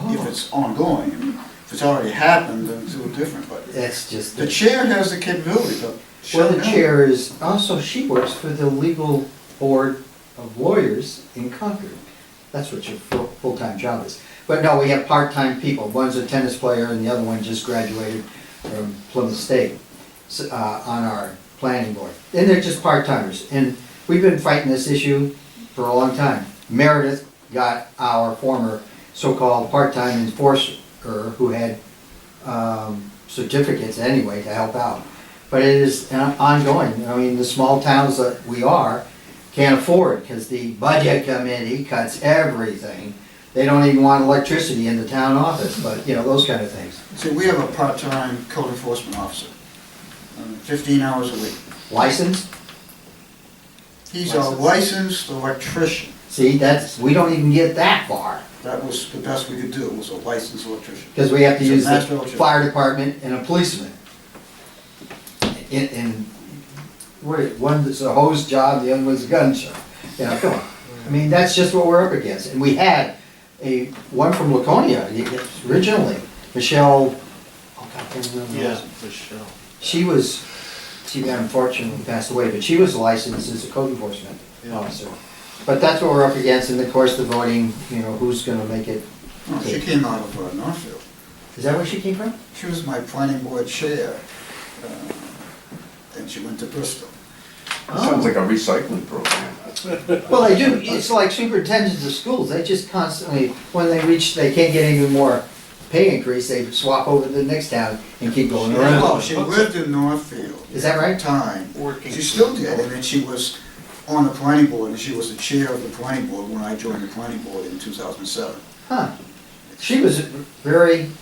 Speaker 1: if it's ongoing. I mean, if it's already happened, then it's a little different, but
Speaker 3: That's just.
Speaker 1: the chair has the capability to
Speaker 3: Well,
Speaker 1: shut
Speaker 3: the
Speaker 1: it down.
Speaker 3: chair is, also she works for the legal board of lawyers in Concord. That's what your full-time job is. But no, we have part-time people. One's a tennis player and the other one just graduated from Plymouth State on our planning board. And they're just part-timers. And we've been fighting this issue for a long time. Meredith got our former so-called part-time enforcer who had certificates anyway to help out. But it is ongoing. I mean, the small towns that we are can't afford, because the budget committee cuts everything. They don't even want electricity in the town office, but, you know, those kind of things.
Speaker 1: See, we have a part-time code enforcement officer, 15 hours a week.
Speaker 3: Licensed?
Speaker 1: He's a licensed electrician.
Speaker 3: See, we don't even get that far,
Speaker 1: That was the best we could do, was a licensed electrician.
Speaker 3: because we have to
Speaker 1: He's a
Speaker 3: use
Speaker 1: master
Speaker 3: the
Speaker 1: electrician.
Speaker 3: fire department and a policeman. One's a hose job, the other one's a gun shop. You know, come on. I mean, that's just what we're up against. And we had one from Laconia originally, Michelle, oh God, I can't remember.
Speaker 2: Yeah, Michelle.
Speaker 3: She unfortunately passed away, but she was licensed as a code enforcement
Speaker 2: Yeah.
Speaker 3: officer. But that's what we're up against, and of course the voting, you know, who's gonna make it.
Speaker 1: No, she came out of Northfield.
Speaker 3: Is that where she came from?
Speaker 1: She was my planning board chair, and she went to Bristol.
Speaker 4: Sounds like a recycling program.
Speaker 3: Well, they do, it's like superintendents of schools, they just constantly, when they can't get any more pay increase, they swap over to the next town and keep going
Speaker 1: Well,
Speaker 3: around.
Speaker 1: she lived in Northfield.
Speaker 3: Is that
Speaker 1: at
Speaker 3: right?
Speaker 1: the time.
Speaker 2: Working.
Speaker 1: She still did, and then she was on the planning board, and she was the chair of the planning board when I joined the planning board in 2007.
Speaker 3: Huh. She was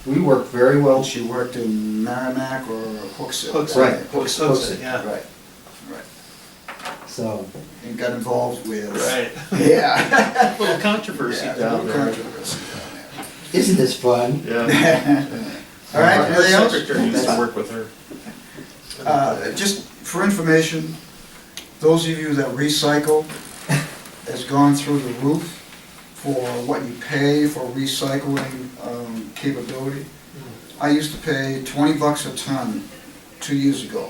Speaker 3: we worked very well.
Speaker 1: She worked in Merrimack or Hooksett.
Speaker 2: Hooksett.
Speaker 3: Right.
Speaker 2: Hooksett, yeah.
Speaker 1: Right, right.
Speaker 3: So,
Speaker 1: And got involved with.
Speaker 2: Right.
Speaker 1: Yeah.
Speaker 2: Little controversy
Speaker 1: Yeah,
Speaker 2: down
Speaker 1: little
Speaker 2: there.
Speaker 1: controversy down
Speaker 3: isn't this fun?
Speaker 2: Yeah.
Speaker 1: there. All right,
Speaker 2: Our
Speaker 1: anything else?
Speaker 2: secretary used to work with her.
Speaker 1: Just for information, those of you that recycle has gone through the roof for what you pay for recycling capability. I used to pay $20 a ton 2 years ago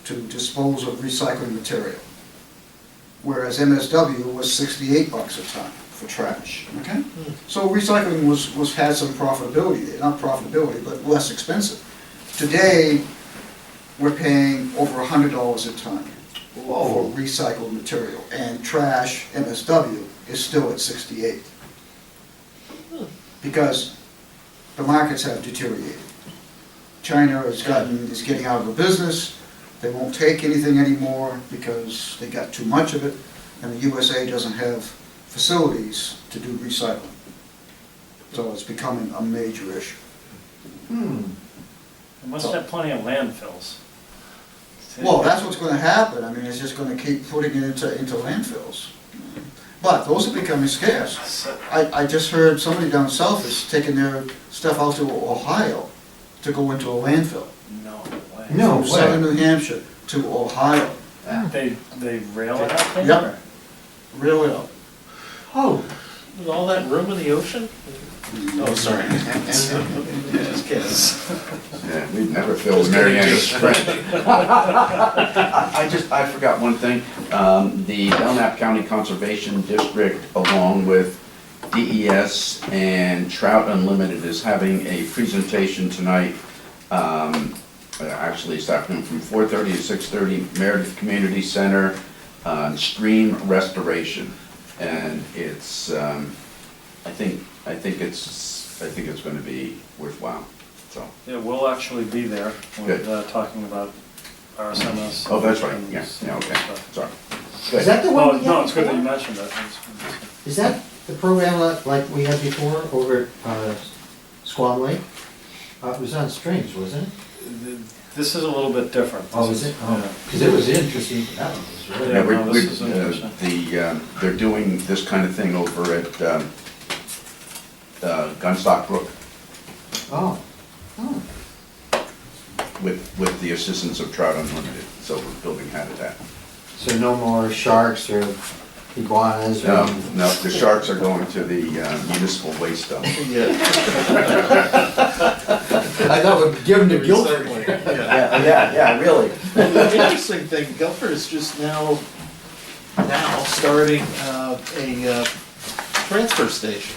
Speaker 1: to dispose of recycling material. whereas MSW was 68 bucks a ton for trash, okay? So recycling had some profitability there, not profitability, but less expensive. Today, we're paying over $100 a ton for recycled material, and trash, MSW, is still at 68. Because the markets have deteriorated. China is getting out of the business, they won't take anything anymore because they got too much of it, and the USA doesn't have facilities to do recycling. So it's becoming a major issue.
Speaker 5: They must have plenty of landfills.
Speaker 1: Well, that's what's gonna happen, I mean, it's just gonna keep putting it into landfills. But those are becoming scarce. I just heard somebody down south is taking their stuff out to Ohio to go into a landfill.
Speaker 5: No way.
Speaker 3: No
Speaker 1: From southern
Speaker 3: way.
Speaker 1: New Hampshire to Ohio.
Speaker 5: They rail it out there?
Speaker 1: Yep. Really?
Speaker 3: Oh,
Speaker 2: With all that room in the ocean? Oh, sorry. Just kidding.
Speaker 4: Yeah, we'd never fill Mary Ann's strength. I forgot one thing. The Belknap County Conservation District, along with DES and Trout Unlimited, is having a presentation tonight. Actually, it's happening from 4:30 to 6:30, Meredith Community Center, on stream restoration. And it's, I think it's going to be worthwhile, so.
Speaker 5: Yeah, we'll actually be there,
Speaker 4: Good.
Speaker 5: talking about RSMS.
Speaker 4: Oh, that's right,
Speaker 5: and
Speaker 4: yeah, okay,
Speaker 5: stuff.
Speaker 4: sorry.
Speaker 3: is that the
Speaker 5: Well,
Speaker 3: one we
Speaker 5: no,
Speaker 3: had
Speaker 5: it's good that you
Speaker 3: before?
Speaker 5: mentioned that.
Speaker 3: Is that the program like we had before over at Squam Lake? It was on strings, wasn't it?
Speaker 5: This is a little bit different.
Speaker 3: Oh,
Speaker 5: This
Speaker 3: is it?
Speaker 5: yeah.
Speaker 3: Because it was interesting, that one was really.
Speaker 5: Yeah,
Speaker 4: Yeah,
Speaker 5: no, this is interesting.
Speaker 4: they're doing this kind of thing over at Gunstock Brook
Speaker 3: Oh, oh,
Speaker 4: with the assistance of Trout Unlimited, so we're building habitat.
Speaker 3: so no more sharks or iguanas or?
Speaker 4: No, the sharks are going to the municipal waste dump.
Speaker 3: I thought we'd give them to Gilford.
Speaker 4: Yeah, really.
Speaker 2: The interesting thing, Gilford is just now starting a transfer station.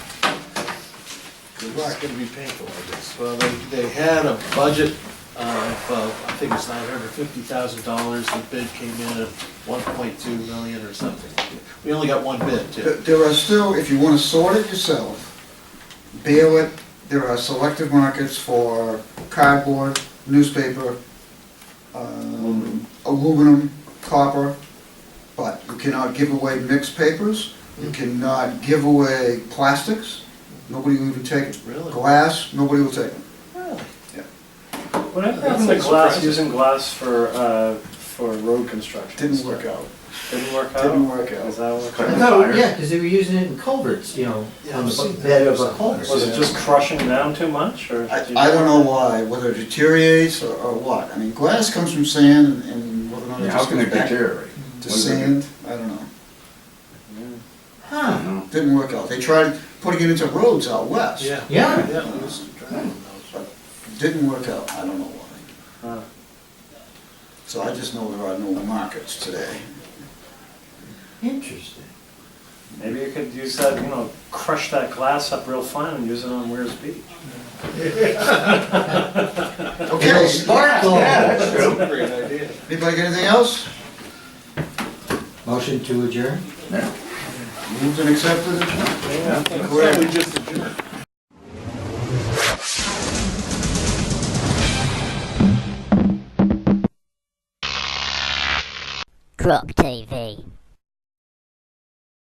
Speaker 2: It's gonna be painful, I guess. Well, they had a budget of, I think it's $950,000, the bid came in at 1.2 million or something. We only got one bid, too.
Speaker 1: There are still, if you want to sort it yourself, bale it, there are selective markets for cardboard, newspaper, aluminum, copper, but you cannot give away mixed papers, you cannot give away plastics, nobody will even take it.
Speaker 2: Really?
Speaker 1: Glass, nobody will take it.
Speaker 2: Really?
Speaker 5: Whatever
Speaker 2: That's
Speaker 5: happened to glass,
Speaker 2: surprising.
Speaker 5: using glass for road construction?
Speaker 1: Didn't work out.
Speaker 5: Didn't work out?
Speaker 1: Didn't work out.
Speaker 5: Is that what?
Speaker 4: Cutting
Speaker 3: No,
Speaker 4: tires.
Speaker 3: yeah, because they were using it in culverts, you know,
Speaker 2: Yeah,
Speaker 3: on
Speaker 2: I've seen
Speaker 3: the
Speaker 2: that.
Speaker 3: bed of a culvert.
Speaker 5: Was it just crushing down too much, or?
Speaker 1: I don't know why, whether it deteriorates or what. I mean, glass comes from sand and whether or not it
Speaker 4: Yeah, how
Speaker 1: just
Speaker 4: can
Speaker 1: goes
Speaker 4: it
Speaker 1: back
Speaker 4: deteriorate?
Speaker 1: to sand, I don't know.
Speaker 3: Huh,
Speaker 4: No.
Speaker 1: Didn't work out. They tried putting it into roads out west.
Speaker 2: Yeah.
Speaker 3: yeah.
Speaker 2: Yeah, we used to drive on those.
Speaker 1: But didn't work out, I don't know why.
Speaker 5: Huh.
Speaker 1: So I just know there are no markets today.
Speaker 3: Interesting.
Speaker 5: Maybe you could use that, crush that glass up real fine and use it on Weir's Beach.
Speaker 1: Okay,
Speaker 3: Sparkle.
Speaker 4: That's true.
Speaker 2: Great idea.
Speaker 1: anybody got anything else?
Speaker 3: Motion to adjourn?
Speaker 4: Yeah.
Speaker 1: Moved and accepted?
Speaker 2: Yeah, we just adjourned.
Speaker 8: Croc TV.